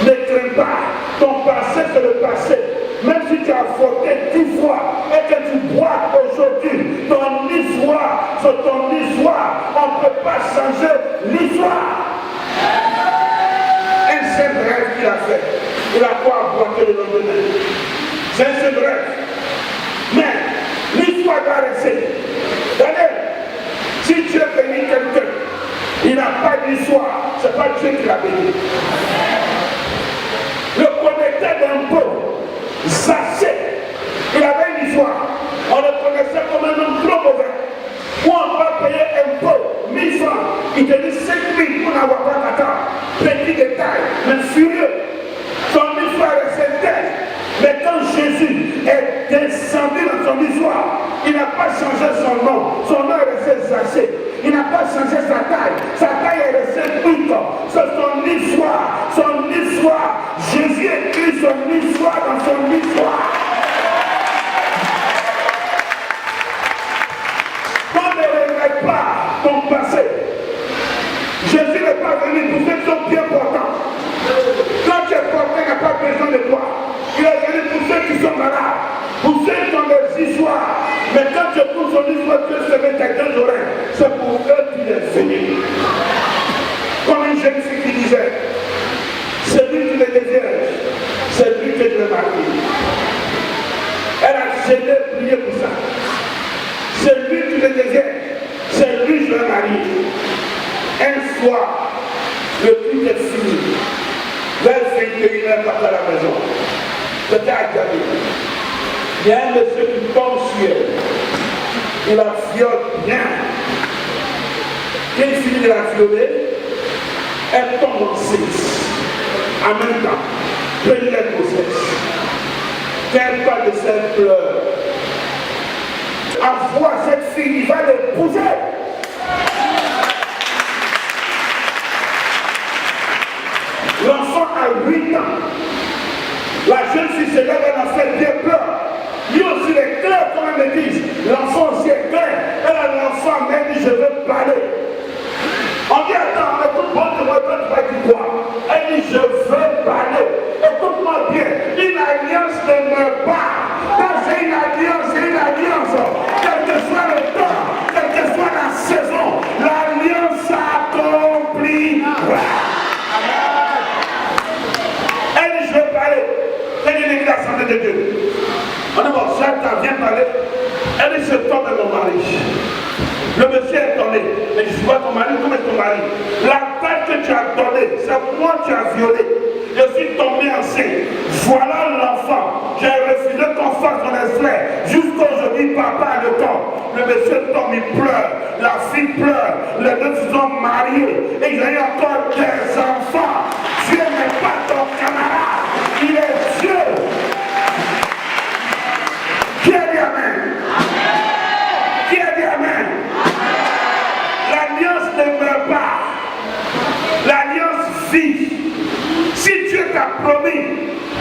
Ne crains pas. Ton passé, c'est le passé. Même si tu as fauté 10 fois et que tu bois aujourd'hui, ton histoire, c'est ton histoire. On ne peut pas changer l'histoire. Un seul rêve qu'il a fait. Il a quoi boiter le lendemain. C'est un seul rêve. Mais l'histoire va rester. Daniel, si Dieu bénit quelqu'un, il n'a pas d'histoire, ce n'est pas Dieu qui l'a béni. Le connecteur d'impôt, Zaché, il avait une histoire. On le connaissait comme un homme trop mauvais. Où on va payer impôt, 1000 francs. Il te dit 5 000 pour n'avoir pas d'attente. Petit détail, mais furieux. Son histoire est certaine. Mais quand Jésus est descendu dans son histoire, il n'a pas changé son nom. Son nom est resté Zaché. Il n'a pas changé sa taille. Sa taille est restée toute. C'est son histoire. Son histoire. Jésus écrit son histoire dans son histoire. Ne regrette pas ton passé. Jésus n'est pas venu pour ceux qui sont bien portants. Quand tu es portant, il n'a pas besoin de toi. Il est venu pour ceux qui sont malades, pour ceux qui ont des histoires. Mais quand tu trouves son histoire, Dieu se met à 2 oreilles. C'est pour eux qu'il est venu. Comme une jeune fille qui disait, c'est lui qui me désire, c'est lui que je le marie. Elle a gêné prier pour C'est lui qui le désire. C'est lui qui je vais marier. Un soir, le culte est fini. Vers 21h, pas à la maison. C'était à Gabi. Il y a un monsieur qui tombe sur elle. Il la viole bien. Quand il finit de la violer, elle tombe enceinte. En même temps, première grossesse. Quand elle parle de cette pleure, envoie cette fille, il va l'épouser. L'enfant a 8 ans. La jeune fille se lève, elle a fait bien peur. Lui aussi est clair comme elle me dit. L'enfant aussi est clair. Elle a l'enfant, elle dit je veux parler. On dit attends, écoute-moi, tu vas dire quoi? Elle dit je veux parler. Écoute-moi bien, une alliance ne meurt pas. Quand c'est une alliance, c'est une alliance. Quel que soit le temps, quelle que soit la saison, l'alliance s'accomplira. Elle dit je veux parler. Elle dit l'église assemblée de Dieu. On dit bon, Satan, viens parler. Elle dit je tombe de mon mari. Le monsieur est tombé. Mais je vois ton mari, comment est ton mari? La tête que tu as donnée, c'est moi qui as violé. Je suis tombé enceinte. Voilà l'enfant. J'ai refusé qu'on fasse mon frère. Jusqu'aujourd'hui, papa a le temps. Le monsieur tombe, il pleure. La fille pleure. Les deux se sont mariés. Et il y a encore des enfants. Dieu n'est pas ton camarade. Il est Dieu. Qui a dit amen? Qui a dit amen? L'alliance ne meurt pas. L'alliance vit. Si Dieu t'a promis,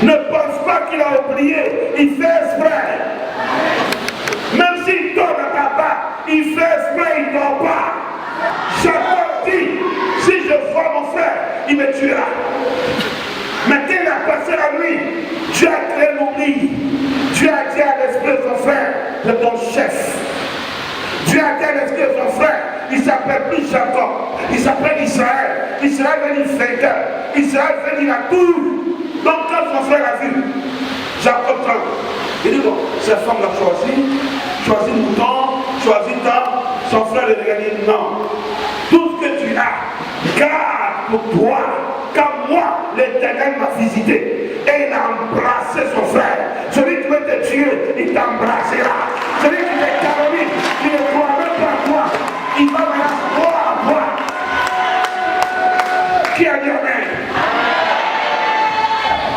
ne pense pas qu'il a oublié. Il fait exprès. Même s'il dort dans ta barre, il fait exprès, il ne dort pas. Jacob dit, si je vois mon frère, il me tuera. Mais quand il a passé la nuit, Dieu a créé l'oubli. Dieu a dit à l'esprit de son frère, c'est ton chef. Dieu a dit à l'esprit de son frère, il s'appelle plus Jacob, il s'appelle Israël. Israël veut dire vainqueur. Israël veut dire la tour. Donc quand son frère a vu, Jacob tremble. Il dit bon, cette femme l'a choisi le mouton, choisi temps. Son frère lui a dit non. Tout ce que tu as, garde pour toi, car moi, l'Éternel m'a visité. Et il a embrassé son frère. Celui qui veut te tuer, il t'embrassera. Celui qui te calomnie, il ne croit même pas à toi. Il va me voir à toi. Qui a dit amen?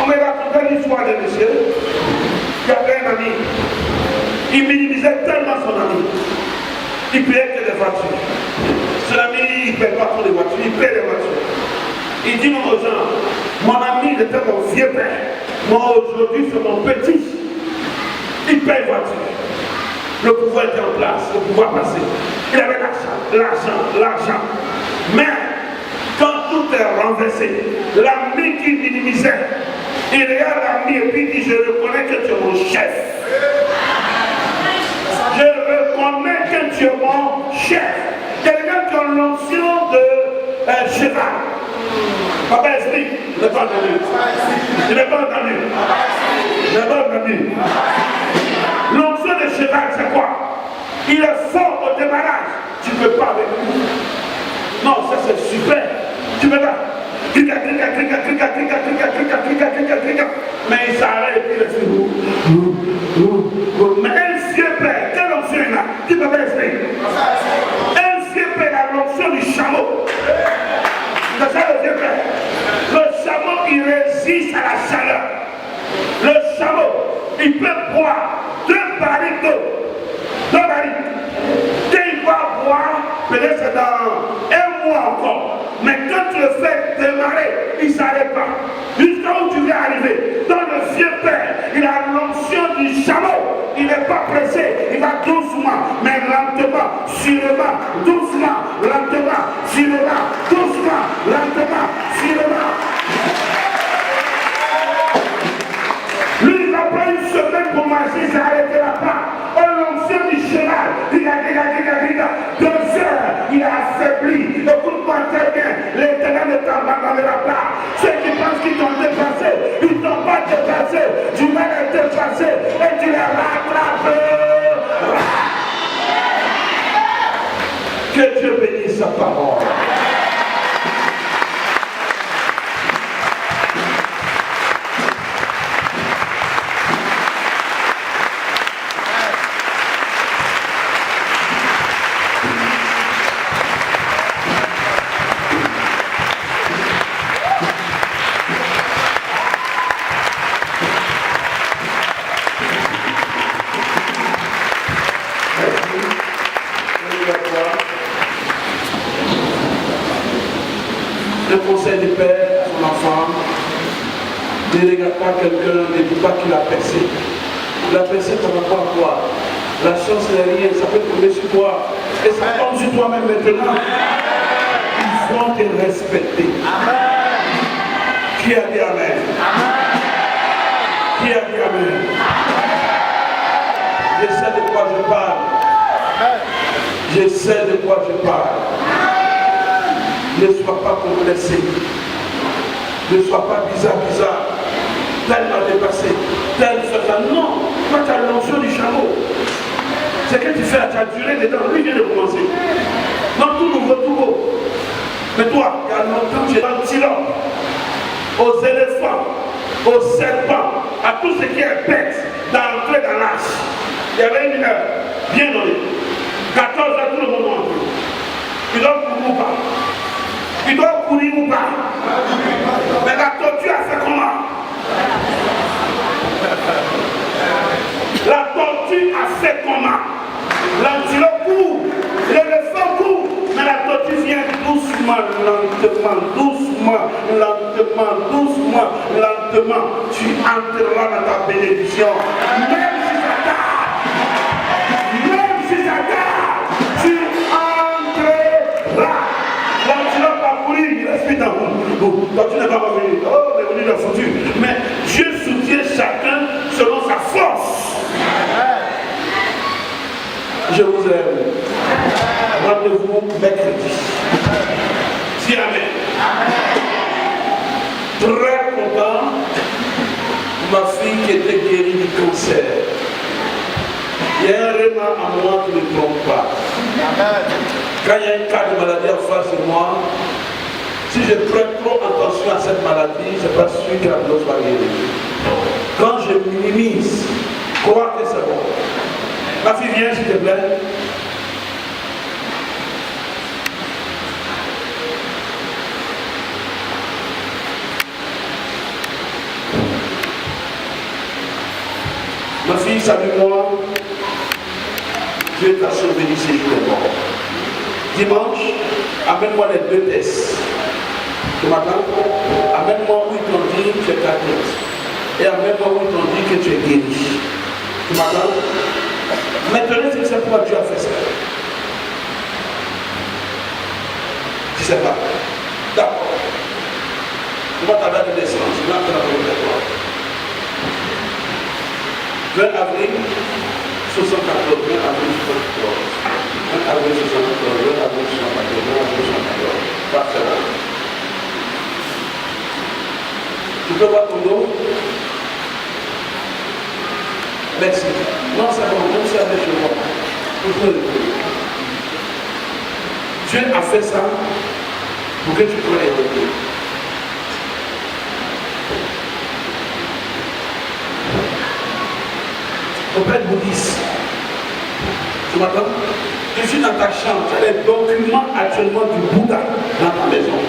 On me racontait l'histoire de monsieur qui avait un ami. Il minimisait tellement son ami. Il payait que des voitures. Son ami, il ne paye pas trop de voitures, il paye des voitures. Il dit aux gens, mon ami il était mon vieux père. Moi aujourd'hui c'est mon petit. Il paye voiture. Le pouvoir était en place, le pouvoir passé. Il avait l'argent. Mais quand tout est renversé, l'ami qui minimisait, il regarde l'ami et puis il dit, je reconnais que tu es mon chef. Je reconnais que tu es mon chef. Quelqu'un qui a l'onction de cheval. Papa explique, il n'est pas entendu. Il n'est pas entendu. Il n'est pas entendu. L'onction de cheval, c'est quoi? Il est fort au démarrage. Tu ne peux pas avec lui. Non, ça c'est super. Tu peux pas. Mais il s'arrête et puis il est mais un vieux père, quelle onction il a? Tu peux pas expliquer. Un vieux père a l'onction du chameau. C'est ça le vieux père. Le chameau, il résiste à la chaleur. Le chameau, il peut boire 2 barils d'eau. 2 barils. Quand il va boire, peut-être c'est dans 1 mois encore. Mais quand tu le fais démarrer, il ne s'arrête pas. Jusqu'à où tu viens arriver. Dans le vieux père, il a l'onction du chameau. Il n'est pas pressé. Il va doucement, mais lentement, sûrement, doucement, lentement, sûrement, doucement, lentement, sûrement. Lui, il n'a pas une semaine pour marcher, il s'arrêtera pas. On l'onction du cheval, il a 2 heures, il a affaibli. Écoute-moi très bien, l'Éternel ne t'abandonnera pas. Ceux qui pensent qu'ils t'ont dépassé, ils ne t'ont pas dépassé. Tu vas les dépasser et tu les rattraperas. sa parole. Le conseil du père à son enfant, ne regarde pas quelqu'un, ne dit pas qu'il a percé. Il a percé par rapport à quoi? La chance n'est rien, ça peut tomber sur toi. Et ça tombe sur toi-même maintenant. Ils vont te respecter. Amen. Qui a dit Amen? Amen. Qui a dit Amen? Je sais de quoi je parle. Je sais de quoi je parle. Ne sois pas complexé. Ne sois pas bizarre. Tel m'a dépassé. Tel fait ça. Non. Toi, tu as l'onction du chameau. C'est que tu fais, tu as duré dedans. Lui vient de commencer. Non, tout nouveau, tout beau. Mais toi, il y a longtemps, tu es dans le silence. Aux éléphants, aux serpents, à tout ce qui est bête, d'entrer dans l'âge. Il y avait une heure, bien donnée. 14 ans, tout le monde entre. Tu dois courir ou pas? Tu dois courir ou pas? Mais la tortue a fait comment? La tortue a fait comment? L'antilope court, l'éléphant court, mais la tortue vient doucement, lentement. Tu entreras dans ta bénédiction. Même si ça tarde, tu entreras. L'antilope a couru, il respire dans vous. Donc tu n'es pas revenu. Oh, mais venu le foutu. Mais Dieu soutient chacun selon sa force. Je vous aime. Rendez-vous mercredi. Si Amen. Très content. Ma fille qui était guérie du cancer. Il y a un réma à moi qui ne trompe pas. Quand il y a un cas de maladie en face de moi, si je prête trop attention à cette maladie, je ne suis pas sûr que la dose va guérir. Quand je minimise, crois que c'est bon. Ma fille, viens s'il te plaît. Ma fille, salue-moi. Dieu t'a sauvé d'ici justement. Dimanche, amène-moi les 2 tests. Tu m'attends? Amène-moi où ils t'ont dit que tu es catholique. Et amène-moi où ils t'ont dit que tu es guéri. Tu m'attends? Maintenant, c'est pourquoi Dieu a fait ça. Tu ne sais pas. D'accord. Moi, ta date de naissance, je vais entrer dans ton territoire. 20 avril 74, 20 avril 74. 20 avril 74, 20 avril 74, 20 avril 74. Parfait. Tu peux voir ton dos? Merci. Non, c'est bon, même si avec chez moi. Dieu a fait ça pour que tu puisses évoluer. Ton père bouddhiste. Tu m'entends? Je suis dans ta chambre, tu as les documents actuellement du Bouddha dans ta maison.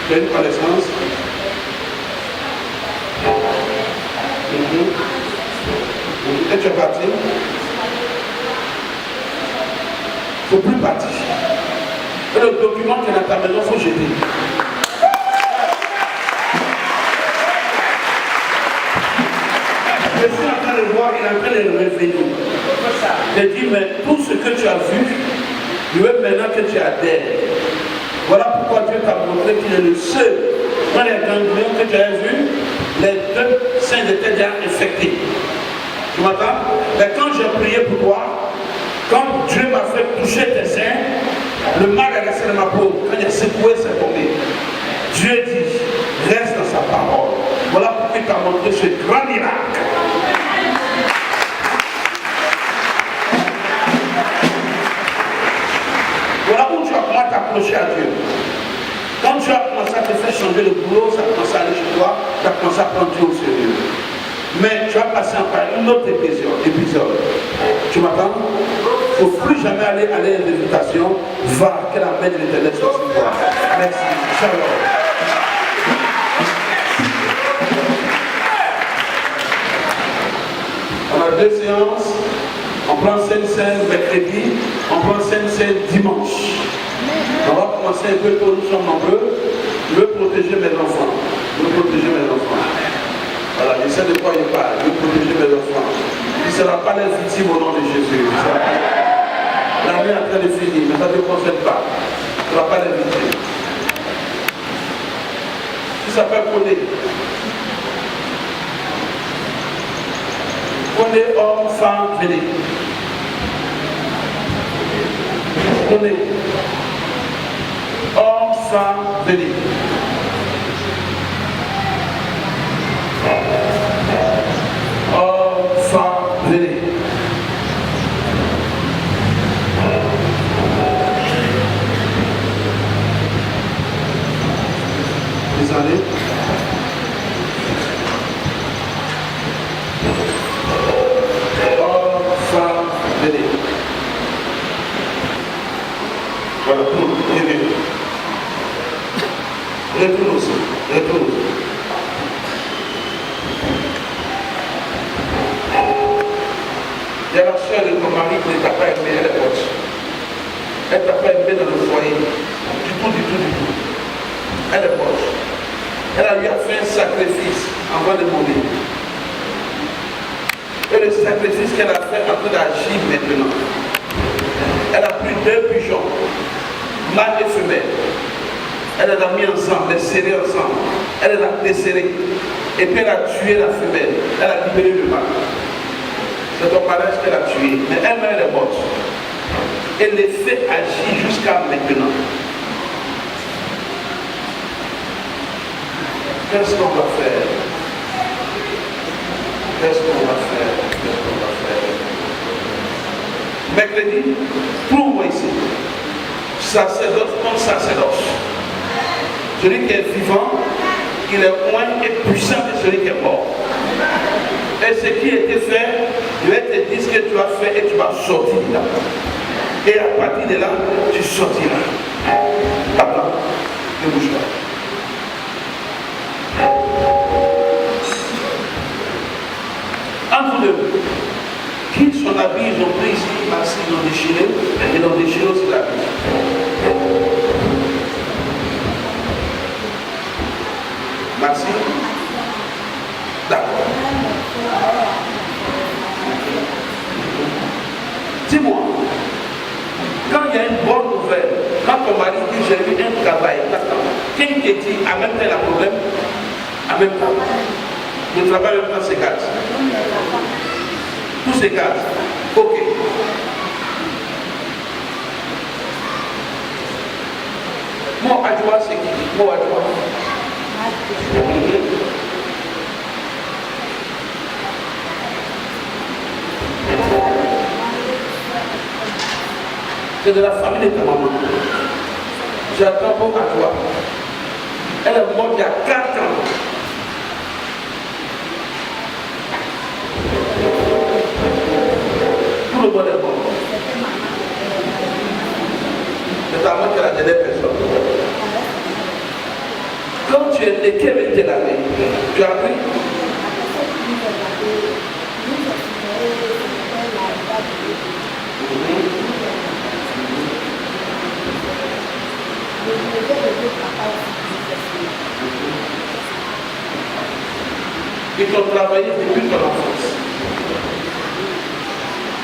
Tu as une connaissance? Et tu es parti? Il ne faut plus partir. Et le document qui est dans ta maison, il faut jeter. Je suis en train de voir, il est en train de revenir. Je dis, mais tout ce que tu as vu, je veux maintenant que tu adhères. Voilà pourquoi Dieu t'a montré qu'il est le seul. Dans les ganglions que tu as vus, les 2 seins étaient déjà infectés. Tu m'entends? Mais quand j'ai prié pour toi, quand Dieu m'a fait toucher tes seins, le mal est resté dans ma peau. Quand il a secoué, c'est tombé. Dieu dit, reste dans sa parole. Voilà pourquoi il t'a montré ce grand miracle. changer de boulot, ça commence à aller chez toi, tu as commencé à prendre Dieu au sérieux. Mais tu vas passer par un autre épisode. Tu m'attends? Il ne faut plus jamais aller à l'invitation. Va, que la main de l'Éternel soit sur toi. Merci. Shalom. On a 2 séances. On prend scène mercredi. On prend scène dimanche. On va commencer un peu tôt, nous sommes nombreux. Je veux protéger mes enfants. Voilà, je sais de quoi il parle. Je veux protéger mes enfants. Il ne sera pas les victimes au nom de Jésus. La nuit est en train de finir, mais ça ne te concerne pas. Tu ne seras pas les victimes. Il s'appelle Koné. Koné, homme, femme, venez. Koné. Homme, femme, venez. Homme, femme, venez. Désolé. Homme, femme, venez. Voilà, tout, venez. Retourne aussi, retourne. Il y a la soeur de ton mari qui ne t'a pas aimé, elle est morte. Elle ne t'a pas aimé dans le foyer. Du tout. Elle est morte. Elle lui a fait un sacrifice avant de mourir. Et le sacrifice qu'elle a fait en train d'agir maintenant. Elle a pris 2 pigeons, mâle et femelle. Elle les a mis ensemble, les serrés ensemble. Elle les a desserrés. Et puis elle a tué la femelle. Elle a libéré le mâle. C'est ton mariage qu'elle a tué. Mais elle-même, elle est morte. Elle les fait agir jusqu'à maintenant. Qu'est-ce qu'on va faire? Mercredi, trouve-moi ici. Sacerdoce comme sacerdoce. Celui qui est vivant, il est moins et puissant que celui qui est mort. Et ce qui a été fait, je vais te dire ce que tu as fait et tu vas sortir de là. Et à partir de là, tu sortiras. Papa, ne bouge pas. Entre deux, qui son habit, ils ont pris ici, ils l'ont déchiré, et ils l'ont déchiré aussi l'habit. Merci. D'accord. Dis-moi, quand il y a une bonne nouvelle, quand ton mari dit j'ai eu un travail, qui te dit en même temps il a un problème, en même temps, le travail en même temps s'égage. Tout s'égage. Ok. Moi, Adjoua, c'est qui? Moi, Adjoua. C'est de la famille de ta maman. J'attends pour Adjoua. Elle est morte il y a 4 ans. Tout le monde est mort. C'est ta maman qui est la dernière personne. Quand tu es né, quelle était l'année? Tu as appris? Ils t'ont travaillé depuis ton enfance.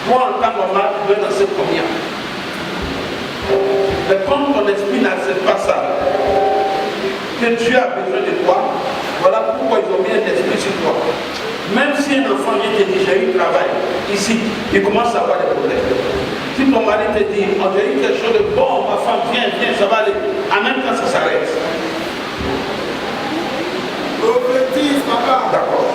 Moi, en tant que maman, je veux danser combien? Mais comme ton esprit n'accepte pas ça, que Dieu a besoin de toi, voilà pourquoi ils ont mis un esprit sur toi. Même si un enfant vient te dire j'ai eu travail ici, il commence à avoir des problèmes. Si ton mari te dit on a eu quelque chose de bon, ma femme viens, ça va aller, en même temps ça s'arrête. Prophétise, papa. D'accord.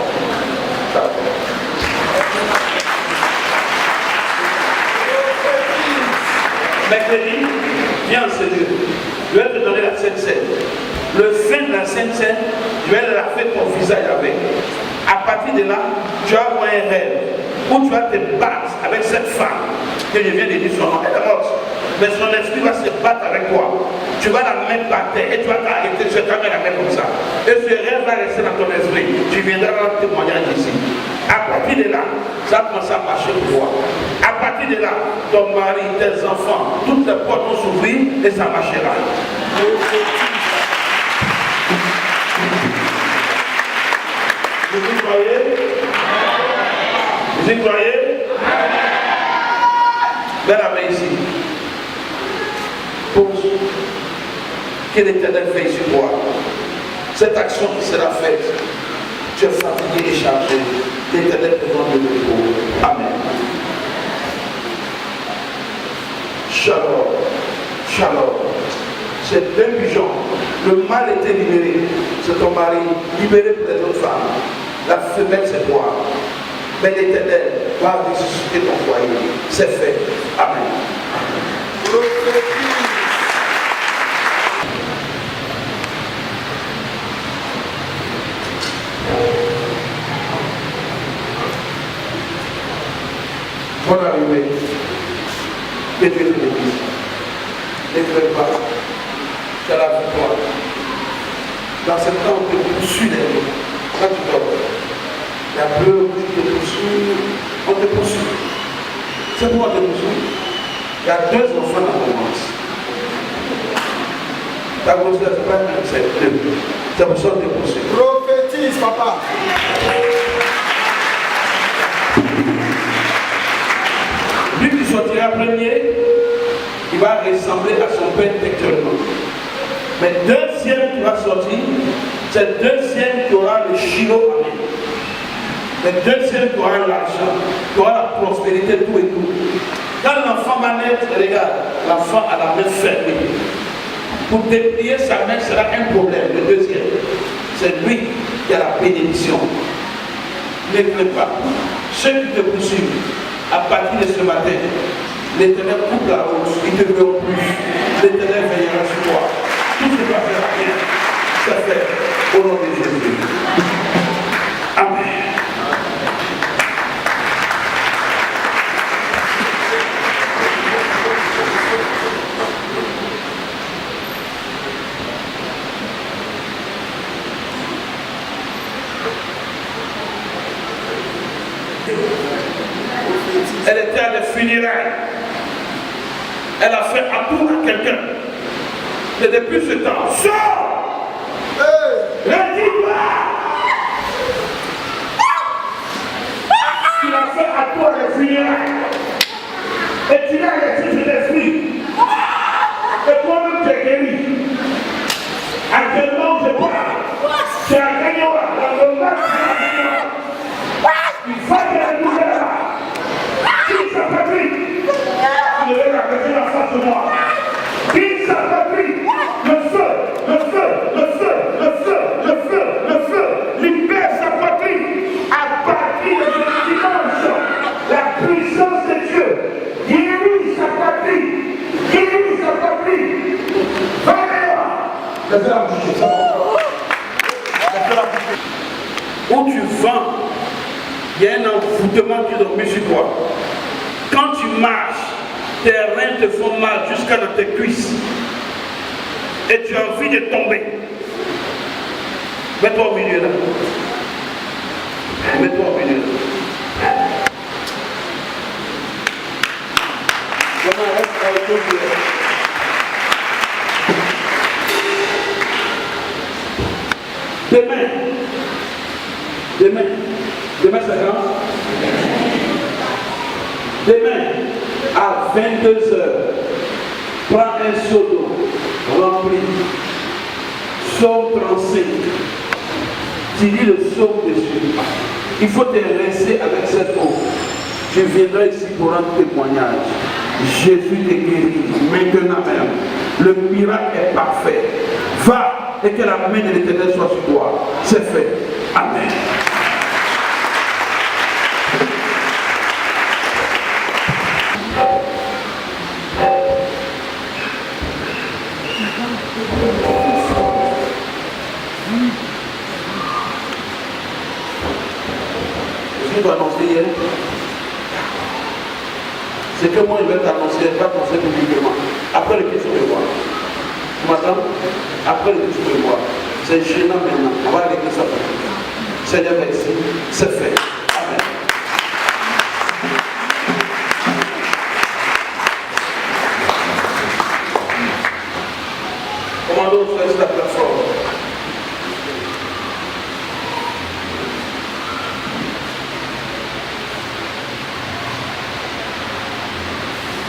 Mercredi, viens en Seigneur. Je vais te donner la Sainte Seine. Le fin de la Sainte Seine, je vais laver ton visage avec. À partir de là, tu as un rêve où tu vas te battre avec cette femme que je viens de dire son nom. Elle est morte. Mais son esprit va se battre avec toi. Tu vas la mettre par terre et tu vas t'arrêter, je vais la mettre comme ça. Et ce rêve va rester dans ton esprit. Tu viendras dans le témoignage ici. À partir de là, ça va commencer à marcher pour toi. À partir de là, ton mari, tes enfants, toutes les portes vont s'ouvrir et ça marchera. Vous y croyez? Vous y croyez? Mets la main ici. Pose. Que l'Éternel fait sur toi. Cette action qui sera faite, tu es fatigué et chargé. L'Éternel te donne le repos. Amen. Shalom. Shalom. C'est deux pigeons. Le mâle était libéré. C'est ton mari. Libéré pour les autres femmes. La femelle, c'est toi. Mais l'Éternel va ressusciter ton foyer. C'est fait. Amen. Bonne arrivée. Que Dieu te bénisse. Ne crée pas. Tu as la victoire. Dans ce temps, on te poursuit les gens. Quand tu dors, il y a peur qui te poursuit. On te poursuit. C'est pourquoi on te poursuit. Il y a deux enfants dans ton ventre. Ta grossesse, c'est pas un, c'est deux. C'est pour ça qu'on te poursuit. Prophétise, papa. Lui qui sortira premier, il va ressembler à son père textuellement. Mais deuxième qui va sortir, c'est le deuxième qui aura le chilo à main. Le deuxième qui aura l'argent, qui aura la prospérité, tout et tout. Quand l'enfant va naître, regarde, l'enfant a la main fermée. Pour déplier sa main sera un problème. Le deuxième, c'est lui qui a la bénédiction. Ne crains pas. Ceux qui te poursuivent, à partir de ce matin, l'Éternel coupe la route, ils ne te verront plus. L'Éternel veillera sur toi. Tout ce qui va faire bien, ça fait au nom de Jésus. Amen. Elle était à des funérailles. Elle a fait appel à quelqu'un. Et depuis ce temps, sors! Redis-moi! Tu l'as fait à toi les funérailles. Et tu l'as laissé sur l'esprit. Et toi-même tu es guéri. Actuellement, je parle. Tu as gagné dans le match. Il faut que la douleur. Qui s'appelle? Tu devais la mettre en face de moi. Qui s'appelle? Le feu, le feu, le feu, le feu, le feu, le feu. Libère sa patrie à partir de dimanche. La puissance de Dieu. Guéris sa patrie. Guéris sa patrie. Va-le-moi. Laissez-la bouger, ça va. Laissez-la bouger. Où tu vends, il y a un envoûtement qui est mis sur toi. Quand tu marches, tes reins te font mal jusqu'à dans tes cuisses. Et tu as envie de tomber. Mets-toi au milieu là. Mets-toi au milieu là. Comment reste à autour de Demain, c'est quand? Demain, à 22h, prends un seau d'eau rempli, psaume 35. Tu lis le psaume dessus. Il faut te rincer avec cette eau. Tu viendras ici pour rendre témoignage. Jésus te guérit maintenant même. Le miracle est parfait. Va et que la main de l'Éternel soit sur toi. C'est fait. Amen. tu dois annoncer hier. C'est que moi, je vais t'annoncer, je vais t'annoncer publiquement. Après le culte, je vais voir. Tu m'entends? Après le culte, je vais voir. C'est gênant maintenant. On va régler ça. Seigneur, merci. C'est fait. Amen. Commandons, frère, la plateforme.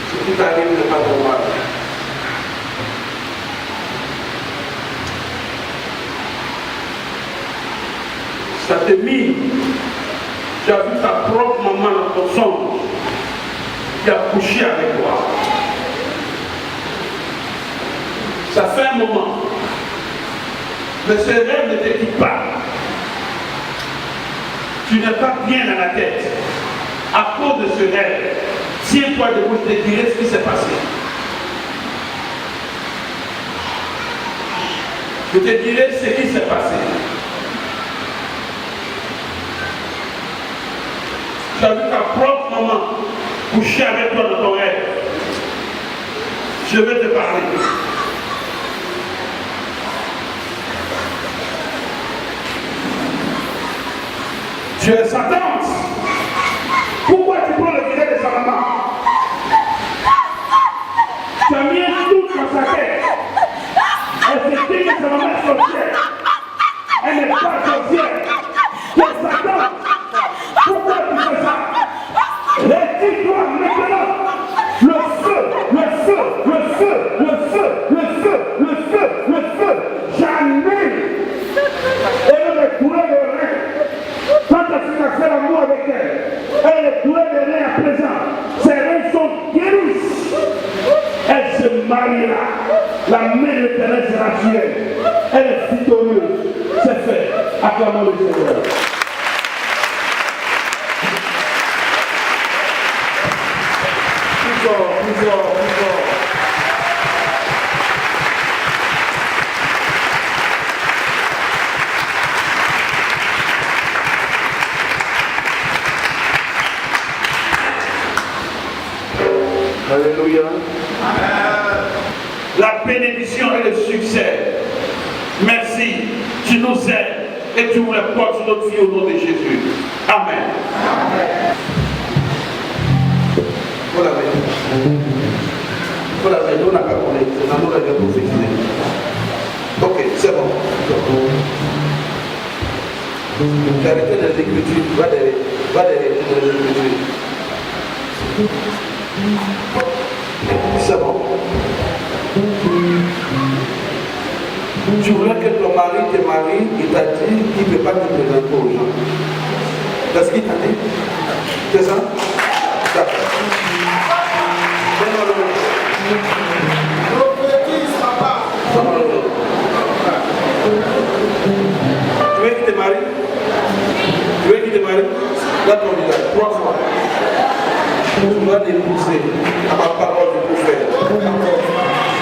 Ce qui t'arrive n'est pas normal. Ça te mine. Tu as vu ta propre maman dans ton songe qui a couché avec toi. Ça fait un moment. Mais ce rêve ne te quitte pas. Tu n'es pas bien dans la tête. À cause de ce rêve, tiens-toi debout, je te dirai ce qui s'est passé. Je te dirai ce qui s'est passé. Tu as vu ta propre maman coucher avec toi dans ton rêve. Je vais te parler. Tu es sa tante. Pourquoi tu prends le filet de sa maman? Tu as mis un doute dans sa tête. Elle se dit que sa maman est sorcière. Elle n'est pas sorcière. Tu es sa tante. Pourquoi tu fais ça? Retire-toi maintenant. Le feu, le feu, le feu, le feu, le feu, le feu, le feu. Jamais. Elle ne pourrait de rien. Quand tu as fait l'amour avec elle, elle ne pourrait de rien à présent. Ses reins sont guéris. Elle se mariera. La main de l'Éternel sera sur elle. Elle est victorieuse. C'est fait. Acclamons le Seigneur. Plus fort, plus fort, plus fort. Alléluia. La bénédiction et le succès. Merci. Tu nous aides et tu nous les portes sur notre vie au nom de Jésus. Amen. Amen. Voilà, nous n'a pas connu. C'est dans nous la vie prophétisée. Ok, c'est bon. Tu as arrêté les écritures. Va derrière les écritures. C'est bon. Tu voulais que ton mari te marie, il t'a dit qu'il ne peut pas te présenter aux gens. C'est ce qu'il t'a dit? C'est ça? D'accord. Prophétise, papa. Tu veux qu'il te marie? Tu veux qu'il te marie? Là, ton visage, 3 fois. Tu vas l'épouser à ma parole de prophète. Tu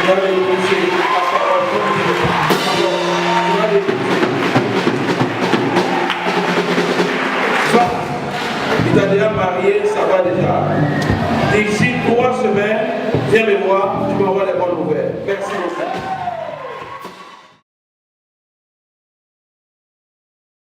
vas l'épouser à ma parole de prophète. Tu vas l'épouser. Il t'a déjà marié, ça va déjà. D'ici 3 semaines, viens me voir, tu m'envoies les bonnes nouvelles. Merci beaucoup.